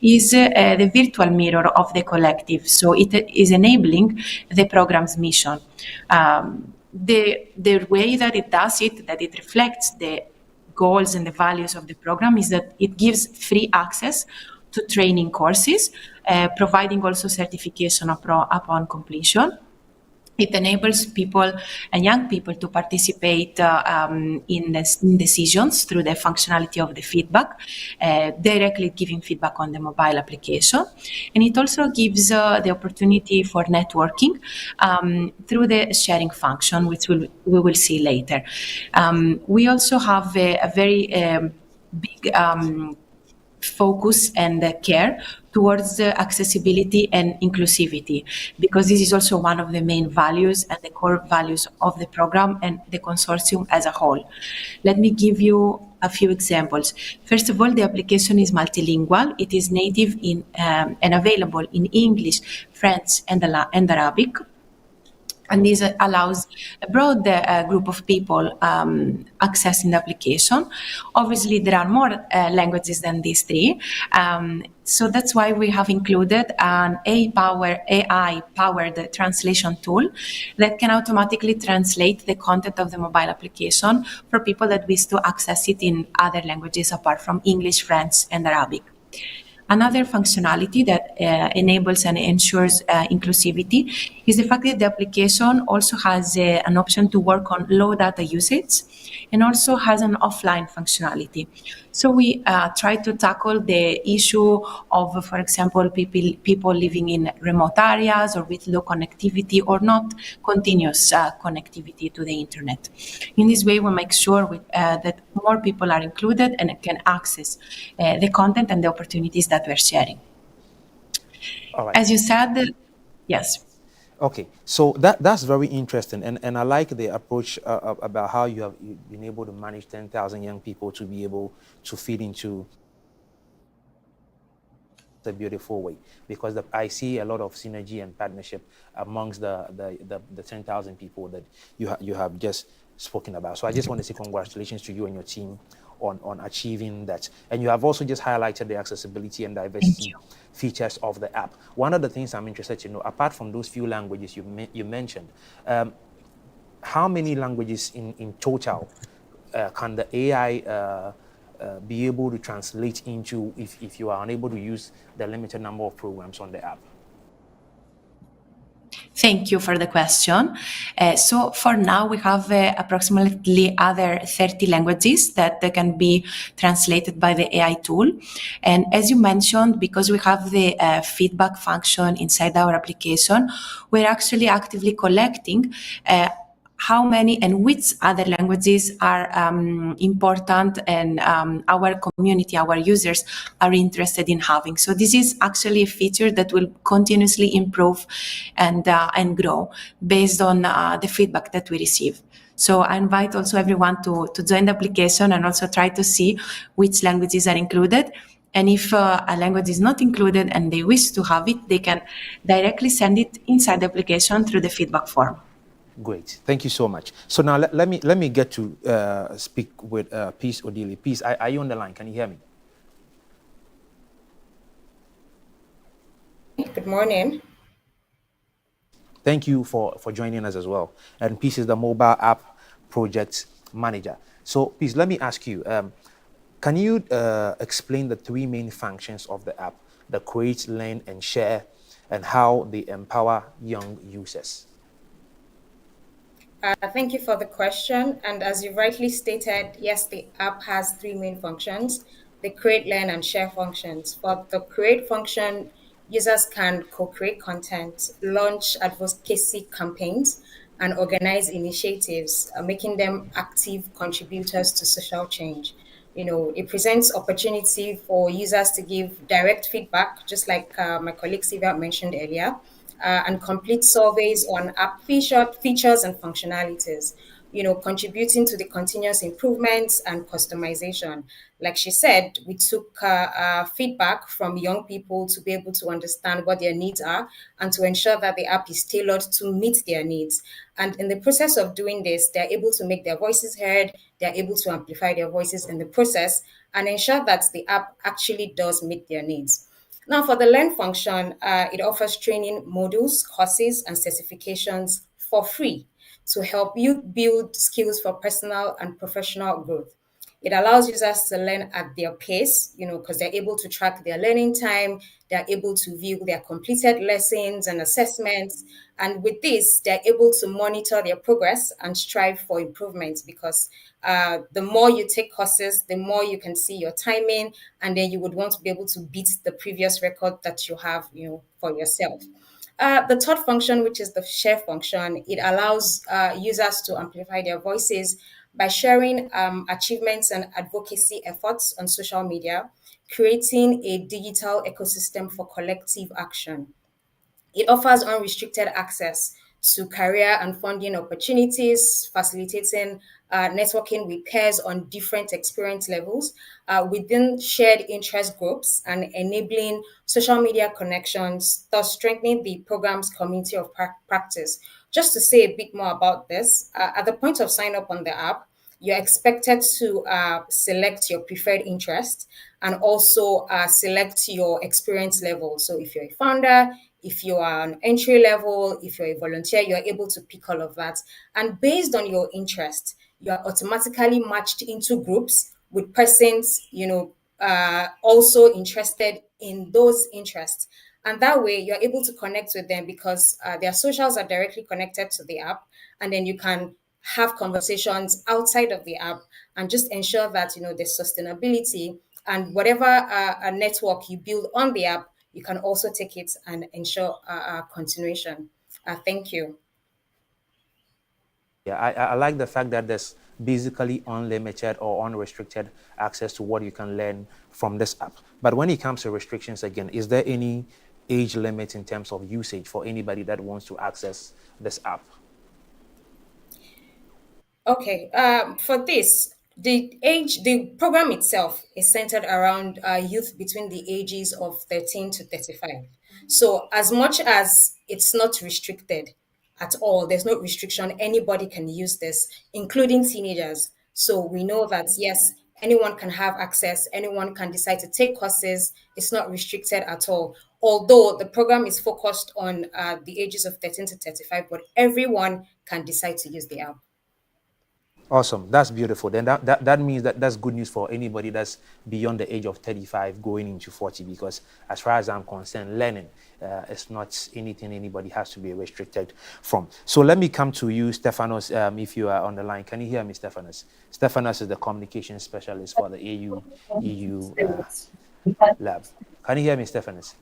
is the virtual mirror of the collective. So it is enabling the program's mission. The way that it does it, that it reflects the goals and the values of the program, is that it gives free access to training courses, providing also certification upon completion. It enables people and young people to participate in decisions through the functionality of the feedback, directly giving feedback on the mobile application. And it also gives the opportunity for networking through the sharing function, which we will see later. We also have a very big focus and care towards accessibility and inclusivity, because this is also one of the main values and the core values of the program and the consortium as a whole. Let me give you a few examples. First of all, the application is multilingual. It is native in and available in English, French, and Arabic. And this allows a broad group of people accessing the application. Obviously, there are more languages than these three. So that's why we have included an AI-powered translation tool that can automatically translate the content of the mobile application for people that wish to access it in other languages apart from English, French, and Arabic. Another functionality that enables and ensures inclusivity is the fact that the application also has an option to work on low data usage, and also has an offline functionality. So we try to tackle the issue of, for example, people living in remote areas or with low connectivity or not continuous connectivity to the internet. In this way, we make sure that more people are included and can access the content and the opportunities that we're sharing. All right. As you said, yes. Okay, so that's very interesting, and I like the approach about how you've been able to manage 10,000 young people to be able to feed into a beautiful way, because I see a lot of synergy and partnership amongst the 10,000 people that you have just spoken about. So I just want to say congratulations to you and your team on achieving that. And you have also just highlighted the accessibility and diversity features of the app. One of the things I'm interested to know, apart from those few languages you mentioned, how many languages in total can the AI be able to translate into if you are unable to use the limited number of programs on the app? Thank you for the question. So for now, we have approximately other 30 languages that can be translated by the AI tool. And as you mentioned, because we have the feedback function inside our application, we're actually actively collecting how many and which other languages are important and our community, our users are interested in having. So this is actually a feature that will continuously improve and grow based on the feedback that we receive. So I invite also everyone to join the application and also try to see which languages are included. And if a language is not included and they wish to have it, they can directly send it inside the application through the feedback form. Great, thank you so much. So now let me get to speak with Peace Odili. Peace, are you on the line? Can you hear me? Good morning. Thank you for joining us as well. And Peace is the mobile app project manager. So Peace, let me ask you, can you explain the three main functions of the app, the create, learn, and share, and how they empower young users? Thank you for the question. And as you rightly stated, yes, the app has three main functions, the create, learn, and share functions. For the create function, users can co-create content, launch advocacy campaigns, and organize initiatives, making them active contributors to social change. It presents opportunity for users to give direct feedback, just like my colleague Sylvia mentioned earlier, and complete surveys on app features and functionalities, contributing to the continuous improvements and customization. Like she said, we took feedback from young people to be able to understand what their needs are and to ensure that the app is tailored to meet their needs. And in the process of doing this, they're able to make their voices heard, they're able to amplify their voices in the process and ensure that the app actually does meet their needs. Now, for the Learn function, it offers training modules, courses, and certifications for free to help you build skills for personal and professional growth. It allows users to learn at their pace, because they're able to track their learning time, they're able to view their completed lessons and assessments. And with this, they're able to monitor their progress and strive for improvements because the more you take courses, the more you can see your timing, and then you would want to be able to beat the previous record that you have, for yourself. The third function, which is the share function, it allows users to amplify their voices by sharing achievements and advocacy efforts on social media, creating a digital ecosystem for collective action. It offers unrestricted access to career and funding opportunities, facilitating networking with peers on different experience levels within shared interest groups and enabling social media connections, thus strengthening the program's community of practice. Just to say a bit more about this, at the point of sign up on the app, you're expected to select your preferred interest and also select your experience level. So if you're a founder, if you are an entry level, if you're a volunteer, you're able to pick all of that. And based on your interest, you are automatically matched into groups with persons, also interested in those interests. And that way, you're able to connect with them because their socials are directly connected to the app. And then you can have conversations outside of the app and just ensure that, there's sustainability and whatever a network you build on the app, you can also take it and ensure continuation. Thank you. Yeah, I like the fact that there's basically unlimited or unrestricted access to what you can learn from this app. But when it comes to restrictions again, is there any age limit in terms of usage for anybody that wants to access this app? Okay, for this, the program itself is centered around youth between the ages of 13 to 35. So as much as it's not restricted at all, there's no restriction, anybody can use this, including teenagers. So we know that, yes, anyone can have access, anyone can decide to take courses. It's not restricted at all. Although the program is focused on the ages of 13 to 35, but everyone can decide to use the app. Awesome, that's beautiful. Then that means that's good news for anybody that's beyond the age of 35 going into 40, because as far as I'm concerned, learning is not anything anybody has to be restricted from. So let me come to you, Stephanos, if you are on the line. Can you hear me, Stephanos? Stephanos is the communication specialist for the AU-EU lab. Can you hear me, Stephanos?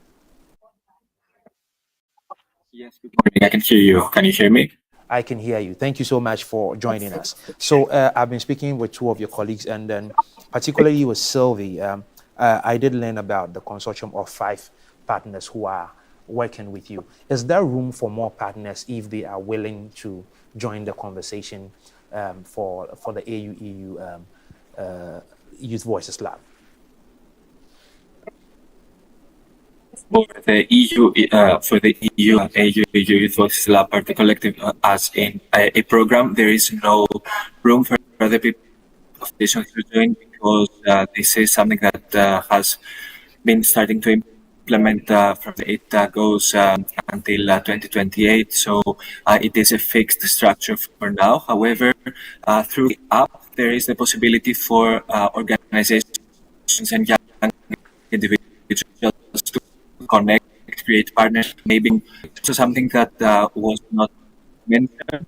Yes, good morning. I can hear you. Can you hear me? I can hear you. Thank you so much for joining us. So I've been speaking with two of your colleagues, and then particularly with Sylvie, I did learn about the consortium of 5 partners who are working with you. Is there room for more partners if they are willing to join the conversation for the AU-EU Youth Voices Lab? for the EU AU Youth Voices Lab or the collective as in a program. There is no room for other people to join because this is something that has been starting to implement from it goes until 2028. So it is a fixed structure for now. However, through the app, there is the possibility for organizations and young individuals to connect, create partnerships. Maybe so something that was not mentioned.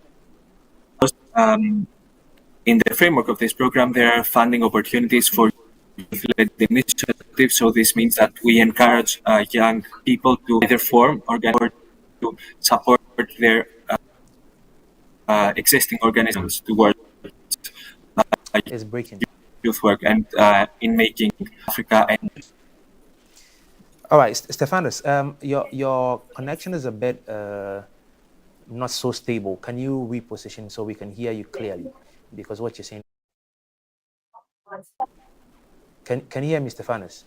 In the framework of this program, there are funding opportunities for youth-led initiatives. So this means that we encourage young people to either form or to support their existing organizations towards It's breaking. youth work and in making Africa and. All right, Stephanus, your connection is a bit not so stable. Can you reposition so we can hear you clearly? Because what you're saying. Can you hear me, Stephanus?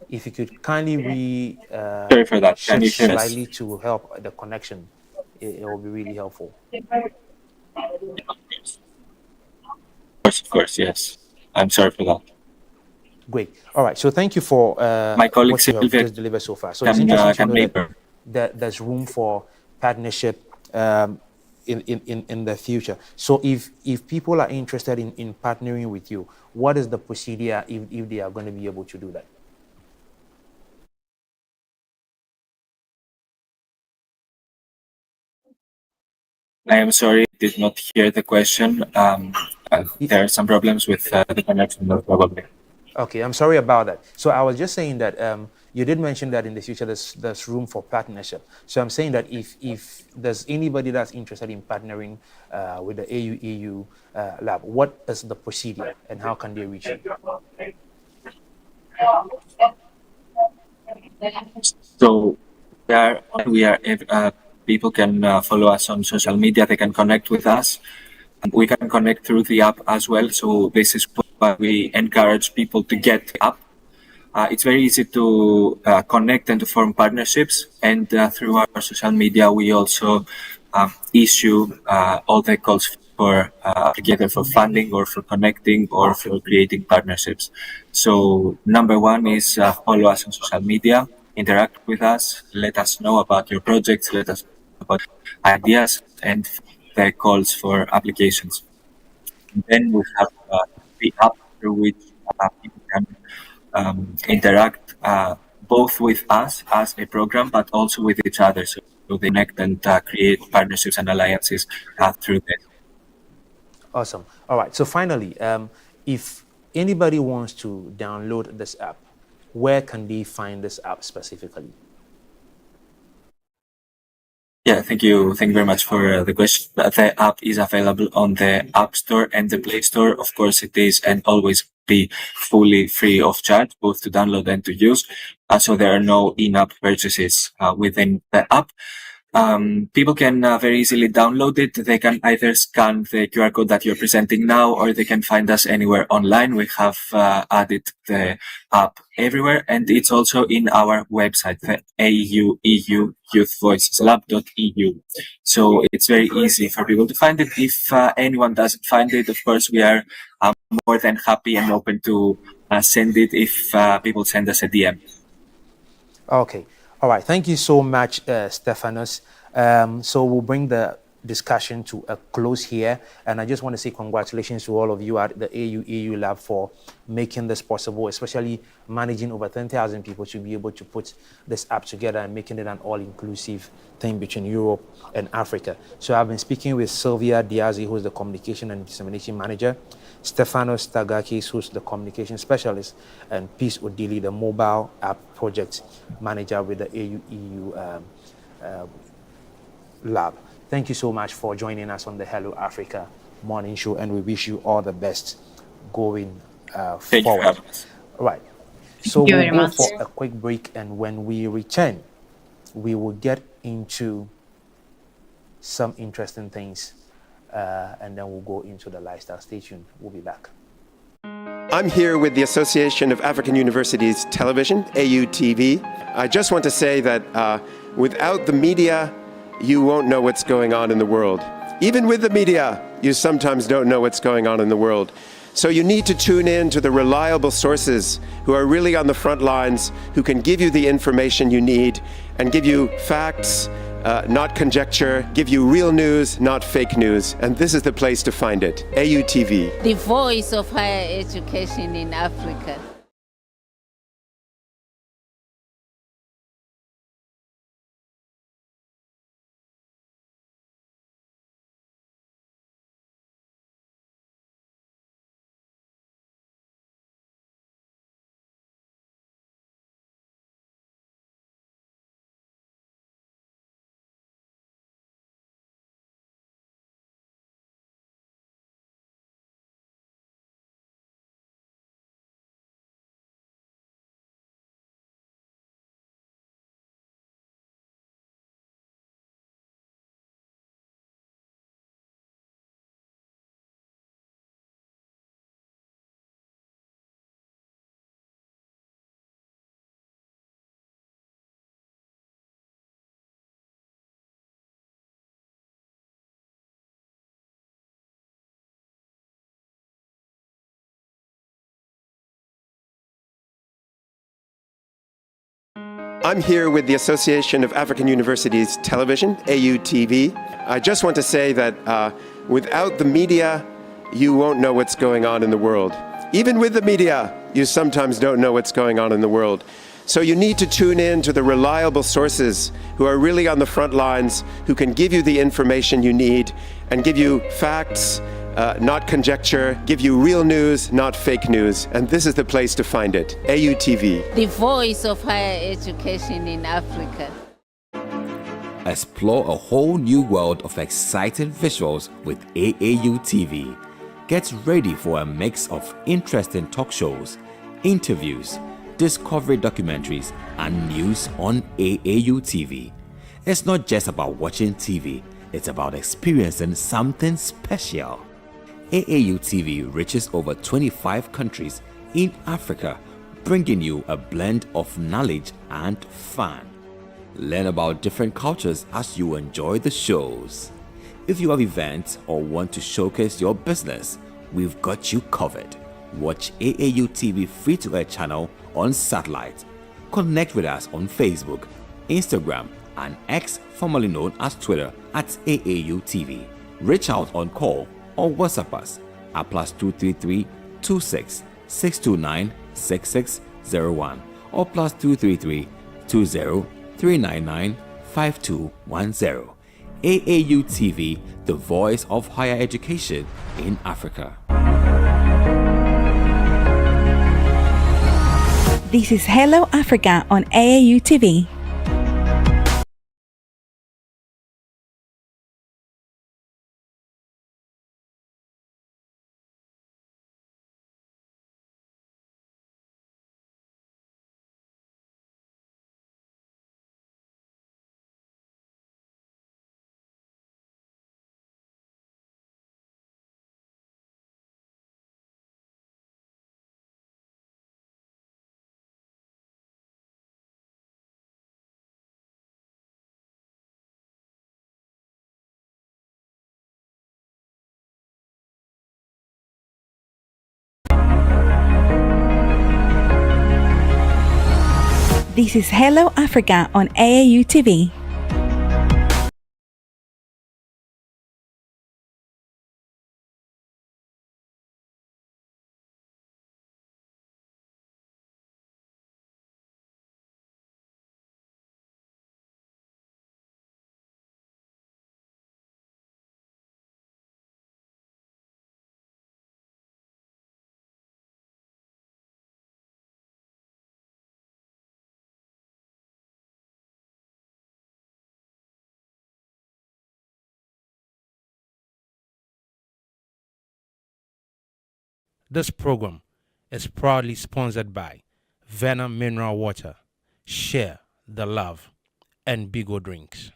If you could kindly Sorry for that. Can you hear us? slightly to help the connection, it will be really helpful. Of course, yes. I'm sorry for that. Great. All right. So thank you for my colleague what you have Sylvia just delivered so far. So it's interesting to know that there's room for partnership in the future. So if people are interested in partnering with you, what is the procedure if they are going to be able to do that? I am sorry, I did not hear the question. There are some problems with the connection, probably. Okay, I'm sorry about that. So I was just saying that you did mention that in the future there's room for partnership. So I'm saying that if there's anybody that's interested in partnering with the AU lab, what is the procedure and how can they reach you? So we are people can follow us on social media. They can connect with us. We can connect through the app as well. So this is why we encourage people to get the app. It's very easy to connect and to form partnerships. And through our social media, we also issue all the calls for together for funding or for connecting or for creating partnerships. So number one is follow us on social media, interact with us, let us know about your projects, let us know about ideas and the calls for applications. And then we have the app through which people can interact both with us as a program, but also with each other. So they connect and create partnerships and alliances through this. Awesome. All right. So finally, if anybody wants to download this app, where can they find this app specifically? Yeah, thank you. Thank you very much for the question. The app is available on the App Store and the Play Store. Of course, it is and always be fully free of charge, both to download and to use. So there are no in-app purchases within the app. People can very easily download it. They can either scan the QR code that you're presenting now, or they can find us anywhere online. We have added the app everywhere, and it's also in our website, the AU Youth Voices Lab.eu. So it's very easy for people to find it. If anyone doesn't find it, of course, we are more than happy and open to send it if people send us a DM. Okay. All right. Thank you so much, Stephanus. So we'll bring the discussion to a close here. And I just want to say congratulations to all of you at the AU Lab for making this possible, especially managing over 10,000 people to be able to put this app together and making it an all-inclusive thing between Europe and Africa. So I've been speaking with Sylvia Diazi, who's the Communication and Dissemination Manager, Stephanus Tagakis, who's the Communication Specialist, and Peace Odili, the Mobile App Project Manager with the AU Lab. Thank you so much for joining us on the Hello Africa Morning Show, and we wish you all the best going forward. All right. So we'll go for a quick break, and when we return, we will get into some interesting things, and then we'll go into the lifestyle. Stay tuned. We'll be back. I'm here with the Association of African Universities Television, AUTV. I just want to say that without the media, you won't know what's going on in the world. Even with the media, you sometimes don't know what's going on in the world. So you need to tune in to the reliable sources who are really on the front lines, who can give you the information you need and give you facts, not conjecture, give you real news, not fake news. And this is the place to find it, AUTV. The voice of higher education in Africa. I'm here with the Association of African Universities Television, AUTV. I just want to say that without the media, you won't know what's going on in the world. Even with the media, you sometimes don't know what's going on in the world. So you need to tune in to the reliable sources who are really on the front lines, who can give you the information you need and give you facts, not conjecture, give you real news, not fake news. And this is the place to find it, AUTV. The voice of higher education in Africa. Explore a whole new world of exciting visuals with AAU TV. Get ready for a mix of interesting talk shows, interviews, discovery documentaries, and news on AAU TV. It's not just about watching TV, it's about experiencing something special. AAU TV reaches over 25 countries in Africa, bringing you a blend of knowledge and fun. Learn about different cultures as you enjoy the shows. If you have events or want to showcase your business, we've got you covered. Watch AAU TV free-to-air channel on satellite. Connect with us on Facebook, Instagram, and X, formerly known as Twitter, at AAU TV. Reach out on call or WhatsApp us at +233 26 629 6601 or +233 20 399 5210. AAU TV, the voice of higher education in Africa. This is Hello Africa on AAU TV. This is Hello Africa on AAU TV. This program is proudly sponsored by Venom Mineral Water, Share the Love, and Bigo Drinks.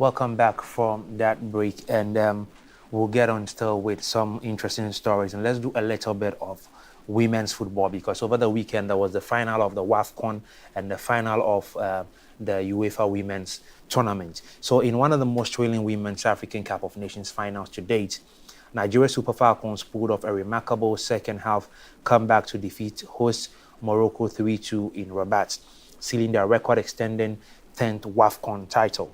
Welcome back from that break, and we'll get on still with some interesting stories. And let's do a little bit of women's football, because over the weekend there was the final of the WAFCON and the final of the UEFA Women's Tournament. So in one of the most thrilling Women's African Cup of Nations finals to date, Nigeria Super Falcons pulled off a remarkable second half comeback to defeat host Morocco 3-2 in Rabat, sealing their record-extending 10th WAFCON title.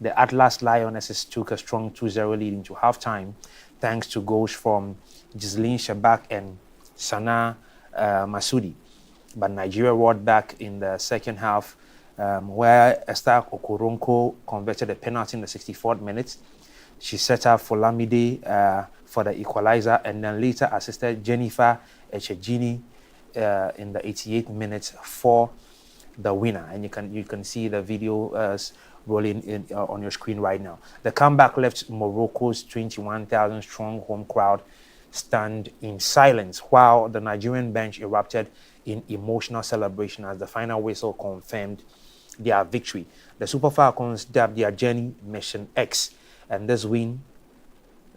The Atlas Lionesses took a strong 2-0 lead into halftime, thanks to goals from Ghislaine Shabak and Sana Masudi. But Nigeria roared back in the second half, where Esther Okoronko converted a penalty in the 64th minute. She set up for Lamide for the equalizer, and then later assisted Jennifer Echegini in the 88th minute for the winner. And you can see the video rolling in on your screen right now. The comeback left Morocco's 21,000 strong home crowd stand in silence, while the Nigerian bench erupted in emotional celebration as the final whistle confirmed their victory. The Super Falcons dubbed their journey Mission X, and this win,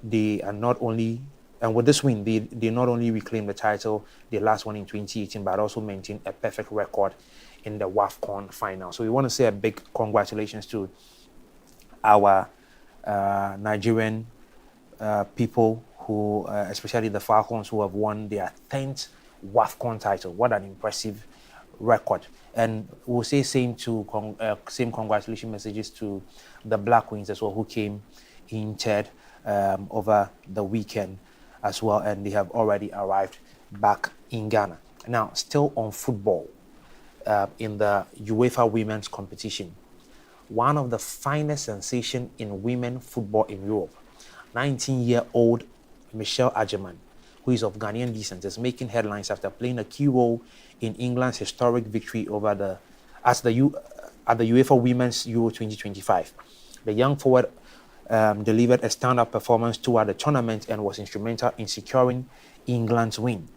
with this win, they not only reclaimed the title, they last won in 2018, but also maintained a perfect record in the WAFCON final. So we want to say a big congratulations to our Nigerian people who, especially the Falcons, who have won their 10th WAFCON title. What an impressive record. And we'll say same congratulation messages to the Black Queens as well, who came in third over the weekend as well, and they have already arrived back in Ghana. Now, still on football, in the UEFA Women's competition, one of the finest sensations in women football in Europe, 19-year-old Michelle Agyemang, who is of Ghanaian descent, is making headlines after playing a key role in England's historic victory at the UEFA Women's Euro 2025. The young forward delivered a stand-up performance throughout the tournament and was instrumental in securing England's win.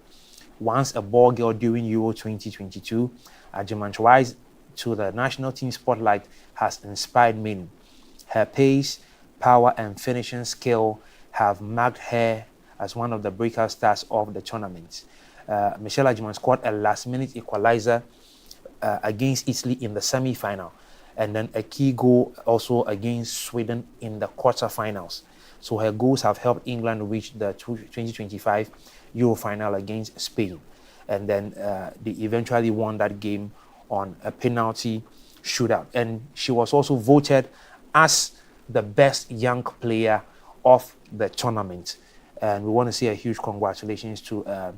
Once a ball girl during Euro 2022, Agyemang's rise to the national team spotlight has inspired many. Her pace, power, and finishing skill have marked her as one of the breakout stars of the tournament. Michelle Agyemang scored a last-minute equalizer against Italy in the semi-final, and then a key goal also against Sweden in the quarter-finals. So her goals have helped England reach the 2025 Euro final against Spain. And then they eventually won that game on a penalty shootout. And she was also voted as the best young player of the tournament. And we want to say a huge congratulations to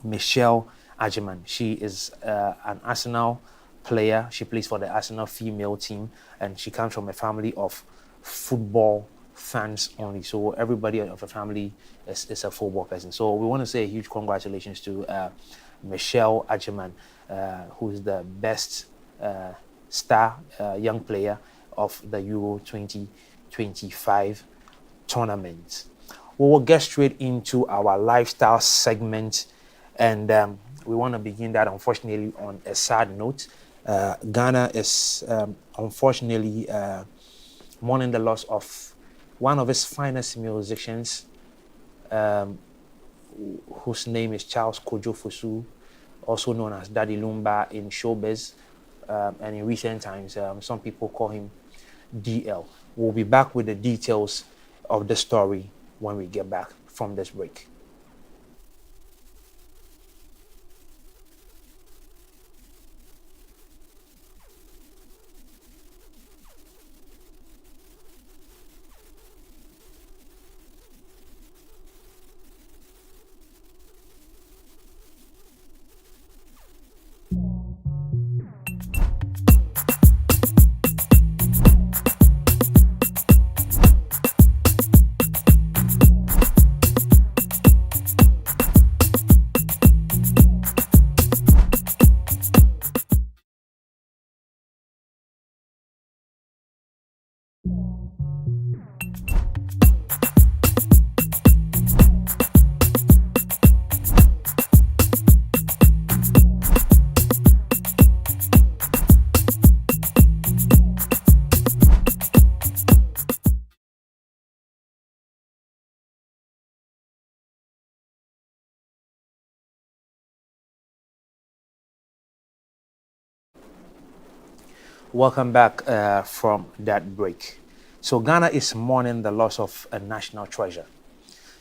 Michelle Agyemang. She is an Arsenal player. She plays for the Arsenal female team, and she comes from a family of football fans only. So everybody of the family is a football person. So we want to say a huge congratulations to Michelle Agyemang, who is the best star young player of the Euro 2025 tournament. We will get straight into our lifestyle segment, and we want to begin that, unfortunately, on a sad note. Ghana is unfortunately mourning the loss of one of its finest musicians, whose name is Charles Kojo Fosu, also known as Daddy Lumba in showbiz, and in recent times, some people call him DL. We'll be back with the details of the story when we get back from this break. Welcome back from that break. So Ghana is mourning the loss of a national treasure.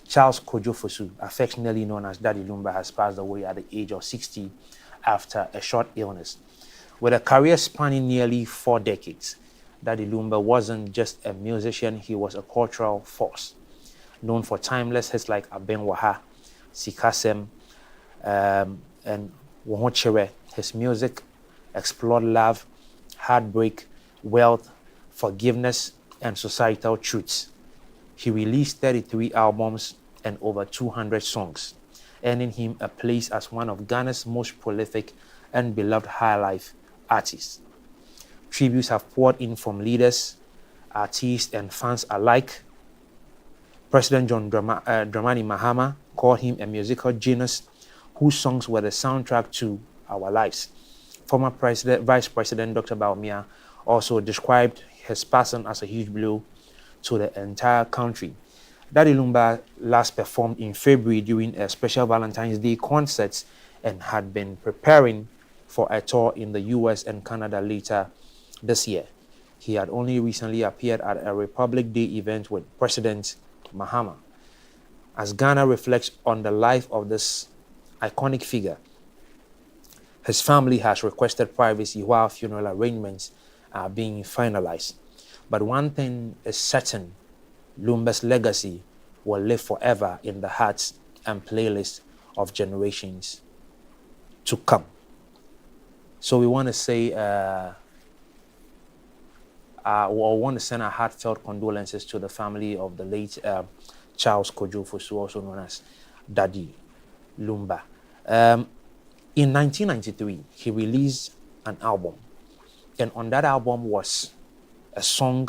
Charles Kojo Fosu, affectionately known as Daddy Lumba, has passed away at the age of 60 after a short illness. With a career spanning nearly 4 decades, Daddy Lumba wasn't just a musician, he was a cultural force. Known for timeless hits like Aben Waha, Sikasem, and Wohochere. His music explored love, heartbreak, wealth, forgiveness, and societal truths. He released 33 albums and over 200 songs, earning him a place as one of Ghana's most prolific and beloved high-life artists. Tributes have poured in from leaders, artists, and fans alike. President John Dramani Mahama called him a musical genius whose songs were the soundtrack to our lives. Former Vice President Dr. Bawumia also described his passing as a huge blow to the entire country. Daddy Lumba last performed in February during a special Valentine's Day concert and had been preparing for a tour in the US and Canada later this year. He had only recently appeared at a Republic Day event with President Mahama. As Ghana reflects on the life of this iconic figure, his family has requested privacy while funeral arrangements are being finalized. But one thing is certain, Lumba's legacy will live forever in the hearts and playlists of generations to come. So we want to say, want to send our heartfelt condolences to the family of the late Charles Kojo Fosu, also known as Daddy Lumba. In 1993, he released an album, and on that album was a song,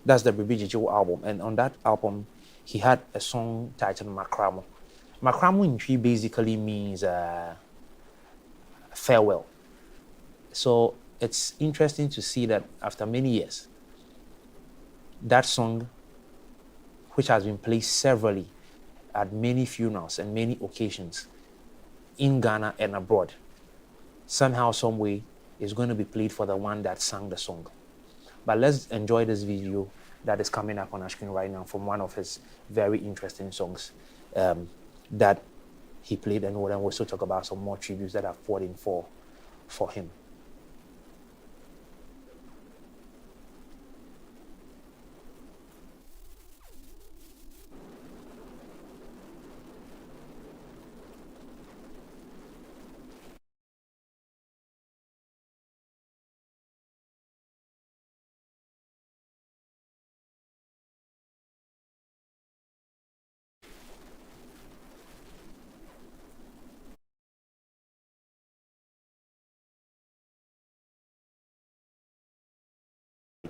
that's the Bibijijo album, and on that album, he had a song titled Makramo. Makramo in Twi basically means farewell. So it's interesting to see that after many years, that song, which has been played severally at many funerals and many occasions in Ghana and abroad, somehow, some way, is going to be played for the one that sang the song. But let's enjoy this video that is coming up on our screen right now from one of his very interesting songs that he played, and we'll also talk about some more tributes that have poured in for him.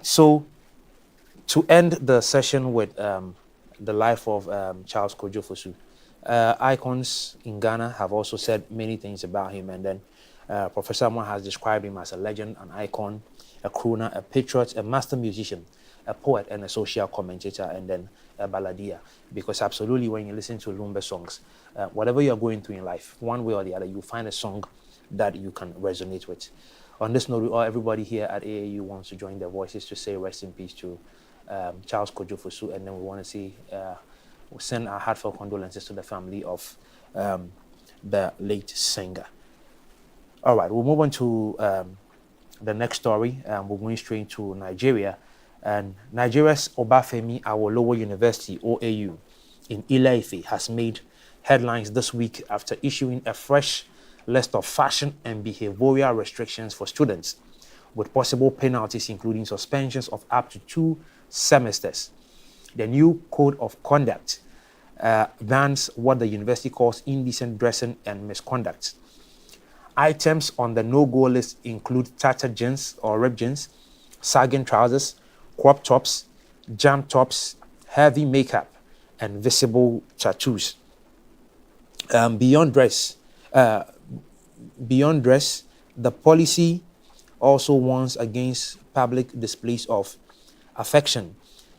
So, to end the session with the life of Charles Kojo Fosu, icons in Ghana have also said many things about him, and then Professor Moore has described him as a legend, an icon, a crooner, a patriot, a master musician, a poet, and a social commentator, and then a balladeer. Because absolutely, when you listen to Lumba songs, whatever you're going through in life, one way or the other, you find a song that you can resonate with. On this note, everybody here at AAU wants to join their voices to say rest in peace to Charles Kojo Fosu, and then we want to say, send our heartfelt condolences to the family of the late singer. All right, we'll move on to the next story. We're going straight to Nigeria, and Nigeria's Obafemi Awolowo University, OAU, in Ile-Ife has made headlines this week after issuing a fresh list of fashion and behavioral restrictions for students, with possible penalties including suspensions of up to 2 semesters. The new code of conduct bans what the university calls indecent dressing and misconduct. Items on the no-go list include tattered jeans or ripped jeans, sagging trousers, crop tops, jam tops, heavy makeup, and visible tattoos. Beyond dress, the policy also warns against public displays of affection,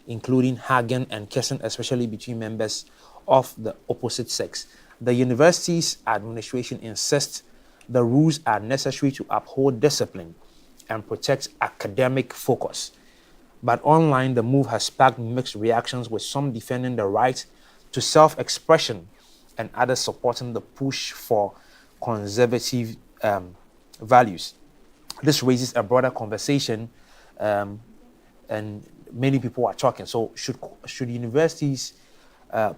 including hugging and kissing, especially between members of the opposite sex. The university's administration insists the rules are necessary to uphold discipline and protect academic focus. But online, the move has sparked mixed reactions, with some defending the right to self-expression and others supporting the push for conservative values. This raises a broader conversation, and many people are talking. So should universities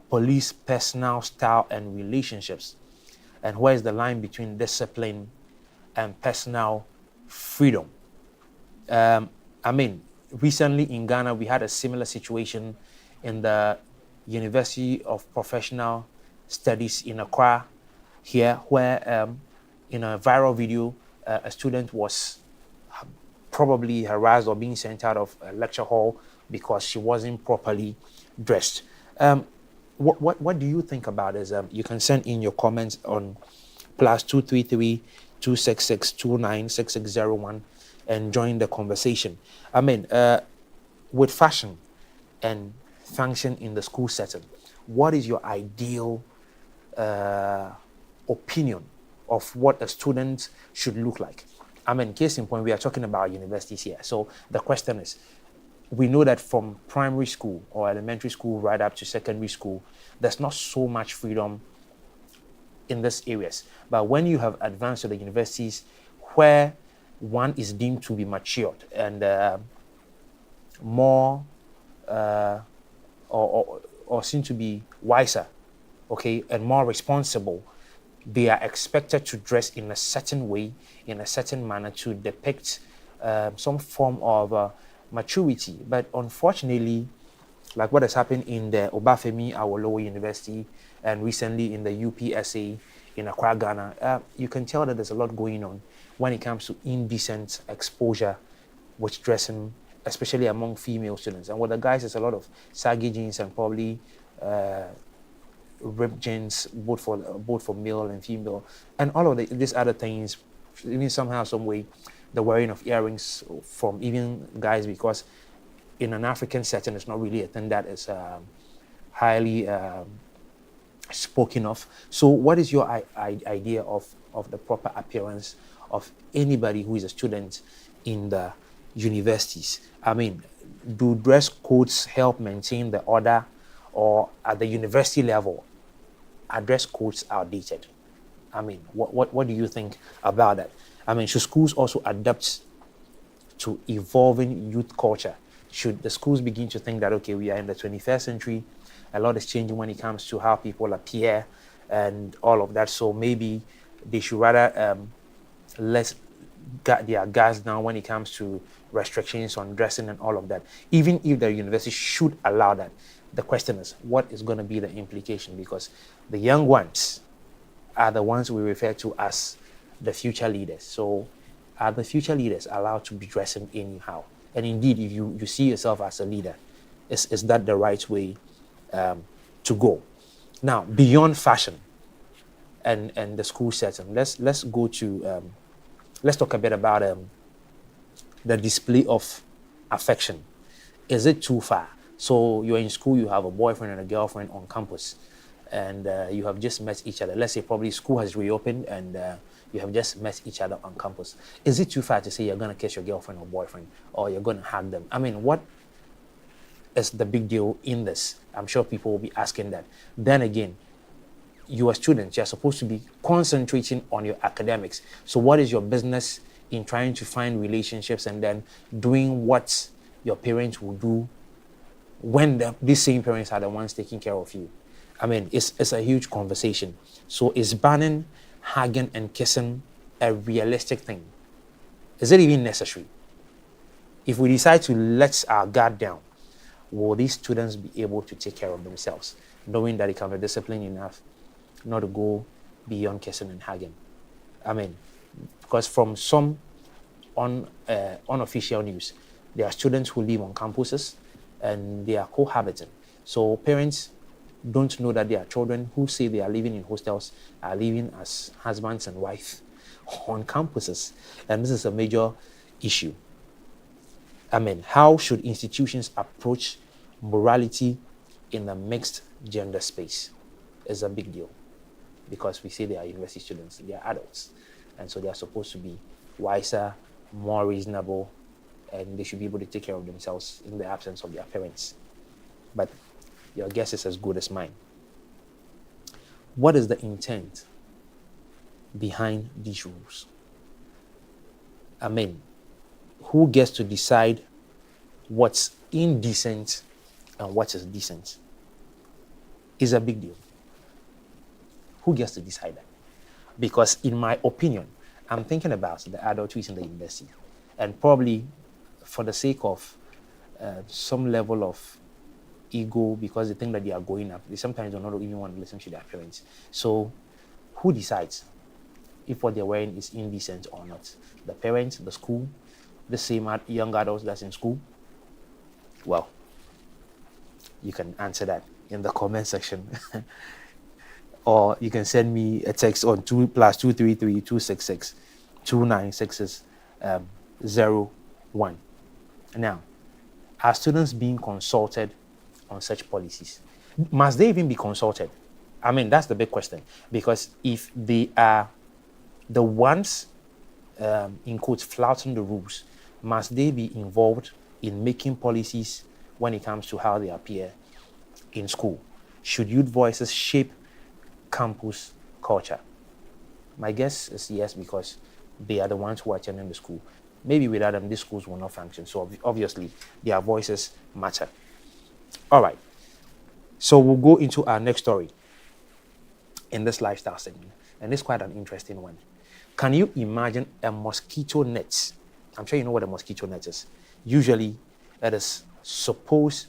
police personal style and relationships? And where is the line between discipline and personal freedom? Recently in Ghana, we had a similar situation in the University of Professional Studies in Accra here, where in a viral video, a student was probably harassed or being sent out of a lecture hall because she wasn't properly dressed. What do you think about this? You can send in your comments on +233 266 296601 and join the conversation. With fashion and function in the school setting, what is your ideal opinion of what a student should look like? Case in point, we are talking about universities here. So the question is, we know that from primary school or elementary school right up to secondary school, there's not so much freedom in these areas. But when you have advanced to the universities where one is deemed to be matured and more or seen to be wiser, okay, and more responsible, they are expected to dress in a certain way, in a certain manner, to depict some form of maturity. But unfortunately, like what has happened in the Obafemi Awolowo University and recently in the UPSA in Accra, Ghana, you can tell that there's a lot going on when it comes to indecent exposure with dressing, especially among female students. And with the guys, there's a lot of saggy jeans and probably ripped jeans, both for male and female, and all of these other things. Even somehow, some way, the wearing of earrings from even guys, because in an African setting, it's not really a thing that is highly spoken of. So, what is your idea of the proper appearance of anybody who is a student in the universities? Do dress codes help maintain the order, or at the university level, are dress codes outdated? What do you think about that? Should schools also adapt to evolving youth culture? Should the schools begin to think that, okay, we are in the 21st century, a lot is changing when it comes to how people appear and all of that, so maybe they should rather let their guards down when it comes to restrictions on dressing and all of that, even if the university should allow that? The question is, what is going to be the implication? Because the young ones are the ones we refer to as the future leaders. So are the future leaders allowed to be dressing anyhow? And indeed, if you see yourself as a leader, is that the right way to go? Now, beyond fashion and the school setting, let's go to let's talk a bit about the display of affection. Is it too far? So you're in school, you have a boyfriend and a girlfriend on campus, and you have just met each other. Let's say probably school has reopened and you have just met each other on campus. Is it too far to say you're going to kiss your girlfriend or boyfriend, or you're going to hug them? What is the big deal in this? I'm sure people will be asking that. Then again, you are students, you're supposed to be concentrating on your academics. So what is your business in trying to find relationships and then doing what your parents will do when these same parents are the ones taking care of you? It's a huge conversation. So is banning hugging and kissing a realistic thing? Is it even necessary? If we decide to let our guard down, will these students be able to take care of themselves, knowing that they can be disciplined enough not to go beyond kissing and hugging? Because from some unofficial news, there are students who live on campuses and they are cohabiting. So parents don't know that their children who say they are living in hostels are living as husbands and wives on campuses. And this is a major issue. How should institutions approach morality in the mixed gender space? Is a big deal, because we say they are university students, they are adults, and so they are supposed to be wiser more reasonable, and they should be able to take care of themselves in the absence of their parents. But your guess is as good as mine. What is the intent behind these rules? I mean, who gets to decide what's indecent and what is decent? Is a big deal. Who gets to decide that? Because in my opinion, I'm thinking about the adult who is in the university, and probably for the sake of some level of ego, because they think that they are going up, they sometimes do not even want to listen to their parents. So who decides if what they're wearing is indecent or not? The parents, the school, the same young adults that's in school? Well, you can answer that in the comment section. Or you can send me a text on 2 + 233 266 296 01. Now, are students being consulted on such policies? Must they even be consulted? I mean, that's the big question. Because if they are the ones, in quotes, flouting the rules, must they be involved in making policies when it comes to how they appear in school? Should youth voices shape campus culture? My guess is yes, because they are the ones who are attending the school. Maybe without them, these schools will not function. So obviously, their voices matter. All right. So we'll go into our next story in this lifestyle segment. And it's quite an interesting one. Can you imagine a mosquito net? I'm sure you know what a mosquito net is. Usually, it is supposed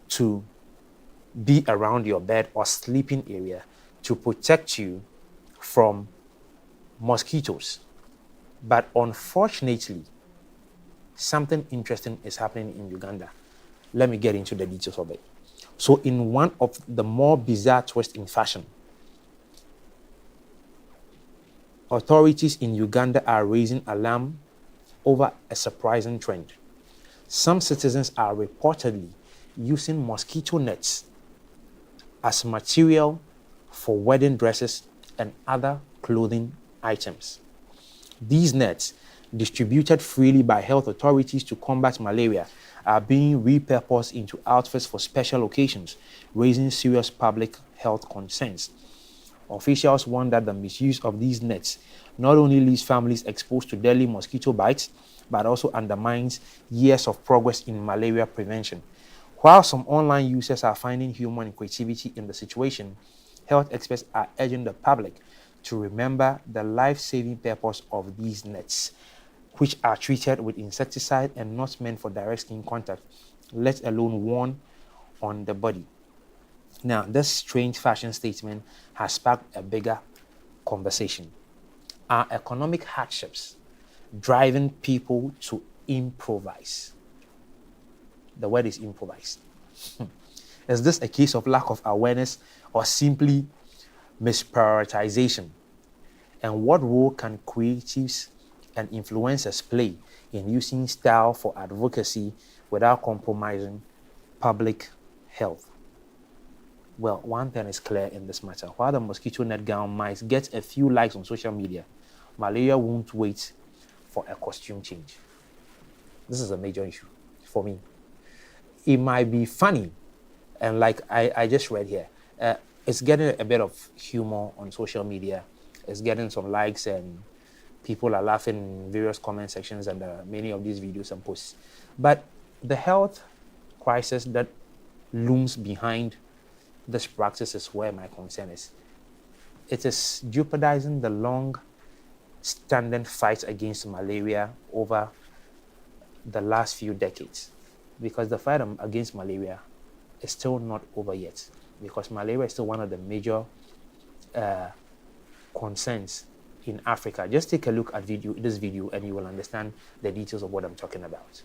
to be around your bed or sleeping area to protect you from mosquitoes. But unfortunately, something interesting is happening in Uganda. Let me get into the details of it. So in one of the more bizarre twists in fashion, authorities in Uganda are raising alarm over a surprising trend. Some citizens are reportedly using mosquito nets as material for wedding dresses and other clothing items. These nets, distributed freely by health authorities to combat malaria, are being repurposed into outfits for special occasions, raising serious public health concerns. Officials warn that the misuse of these nets not only leaves families exposed to deadly mosquito bites, but also undermines years of progress in malaria prevention. While some online users are finding humor and creativity in the situation, health experts are urging the public to remember the life-saving purpose of these nets, which are treated with insecticide and not meant for direct skin contact, let alone worn on the body. Now, this strange fashion statement has sparked a bigger conversation. Are economic hardships driving people to improvise? The word is improvise. Is this a case of lack of awareness or simply misprioritization? And what role can creatives and influencers play in using style for advocacy without compromising public health? Well, one thing is clear in this matter. While the mosquito net gown might get a few likes on social media, malaria won't wait for a costume change. This is a major issue for me. It might be funny, and like I just read here, it's getting a bit of humor on social media. It's getting some likes, and people are laughing in various comment sections and many of these videos and posts. But the health crisis that looms behind this practice is where my concern is. It is jeopardizing the long-standing fight against malaria over the last few decades, because the fight against malaria is still not over yet, because malaria is still one of the major concerns in Africa. Just take a look at this video and you will understand the details of what I'm talking about.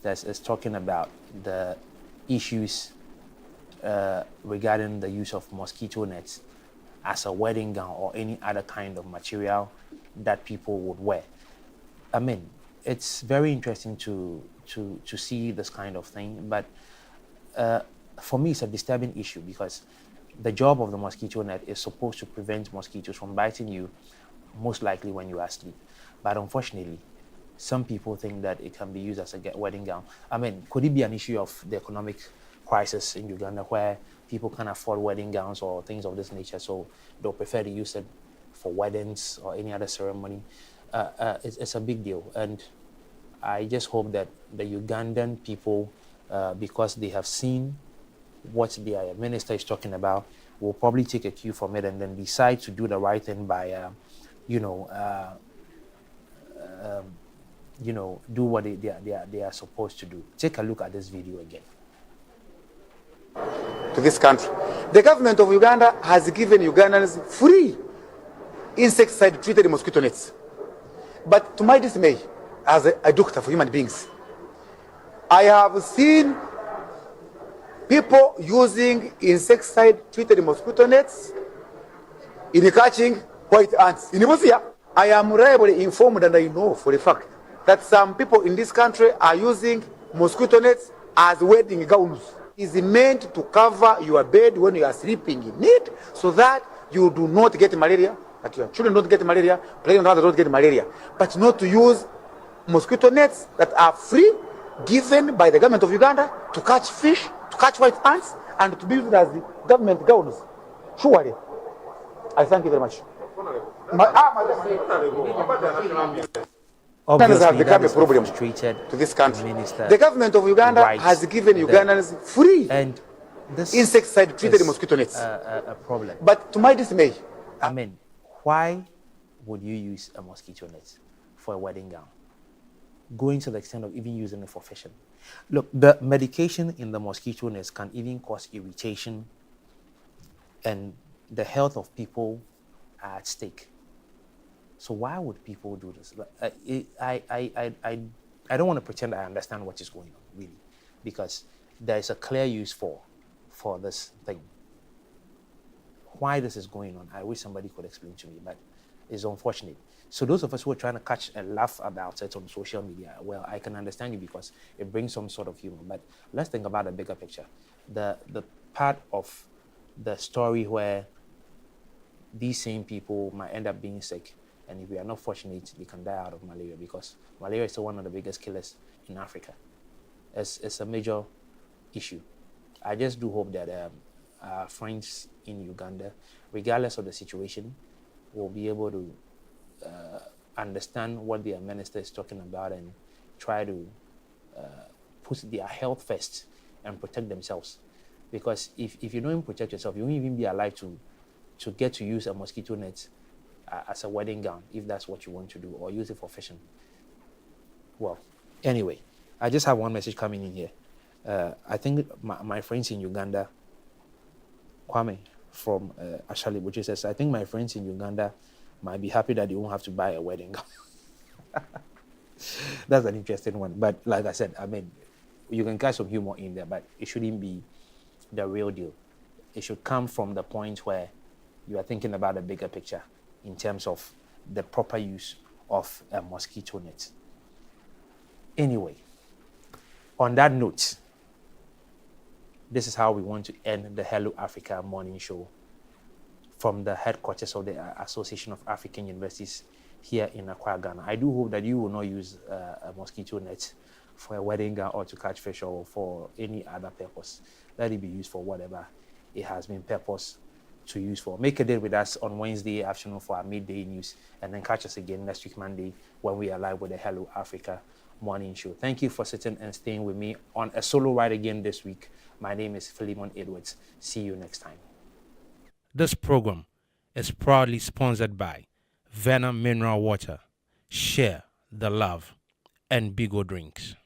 that is talking about the issues regarding the use of mosquito nets as a wedding gown or any other kind of material that people would wear. I mean, it's very interesting to see this kind of thing, but for me, it's a disturbing issue because the job of the mosquito net is supposed to prevent mosquitoes from biting you, most likely when you are asleep. But unfortunately, some people think that it can be used as a wedding gown. I mean, could it be an issue of the economic crisis in Uganda where people can't afford wedding gowns or things of this nature, so they'll prefer to use it for weddings or any other ceremony? It's a big deal. And I just hope that the Ugandan people, because they have seen what their minister is talking about, will probably take a cue from it and then decide to do the right thing by, do what they are supposed to do. Take a look at this video again. To this country, the government of Uganda has given Ugandans free insecticide-treated mosquito nets. But to my dismay, as a doctor for human beings, I have seen people using insecticide-treated mosquito nets in catching white ants. In Busia, I am reliably informed and I know for a fact that some people in this country are using mosquito nets as wedding gowns. It is meant to cover your bed when you are sleeping in it so that you do not get malaria, that your children don't get malaria, pregnant mothers don't get malaria, but not to use mosquito nets that are free, given by the government of Uganda to catch fish, to catch white ants, and to be used as government gowns. Surely. I thank you very much. Obviously, have become a problem to this country. The government of Uganda has given Ugandans free and this insecticide-treated mosquito nets. A problem. But to my dismay, I mean, why would you use a mosquito net for a wedding gown? Going to the extent of even using it for fashion. Look, the medication in the mosquito nets can even cause irritation, and the health of people are at stake. So why would people do this? I don't want to pretend I understand what is going on, really, because there is a clear use for this thing. Why this is going on, I wish somebody could explain to me, but it's unfortunate. So those of us who are trying to catch and laugh about it on social media, well, I can understand you because it brings some sort of humor, but let's think about the bigger picture. The part of the story where these same people might end up being sick, and if we are not fortunate, they can die out of malaria, because malaria is still one of the biggest killers in Africa. It's a major issue. I just do hope that our friends in Uganda, regardless of the situation, will be able to understand what their minister is talking about and try to put their health first and protect themselves. Because if you don't protect yourself, you won't even be alive to get to use a mosquito net as a wedding gown, if that's what you want to do, or use it for fashion. Well, anyway, I just have one message coming in here. I think my friends in Uganda, Kwame from Ashali, which says, I think my friends in Uganda might be happy that they won't have to buy a wedding gown. That's an interesting one. But like I said, I mean, you can catch some humor in there, but it shouldn't be the real deal. It should come from the point where you are thinking about the bigger picture in terms of the proper use of a mosquito net. Anyway, on that note, this is how we want to end the Hello Africa morning show from the headquarters of the Association of African Universities here in Accra, Ghana. I do hope that you will not use a mosquito net for a wedding gown or to catch fish or for any other purpose. Let it be used for whatever it has been purposed to use for. Make a date with us on Wednesday afternoon for our midday news, and then catch us again next week Monday when we are live with the Hello Africa morning show. Thank you for sitting and staying with me on a solo ride again this week. My name is Philemon Edwards. See you next time. This program is proudly sponsored by Venom Mineral Water, Share the Love, and Bigo Drinks.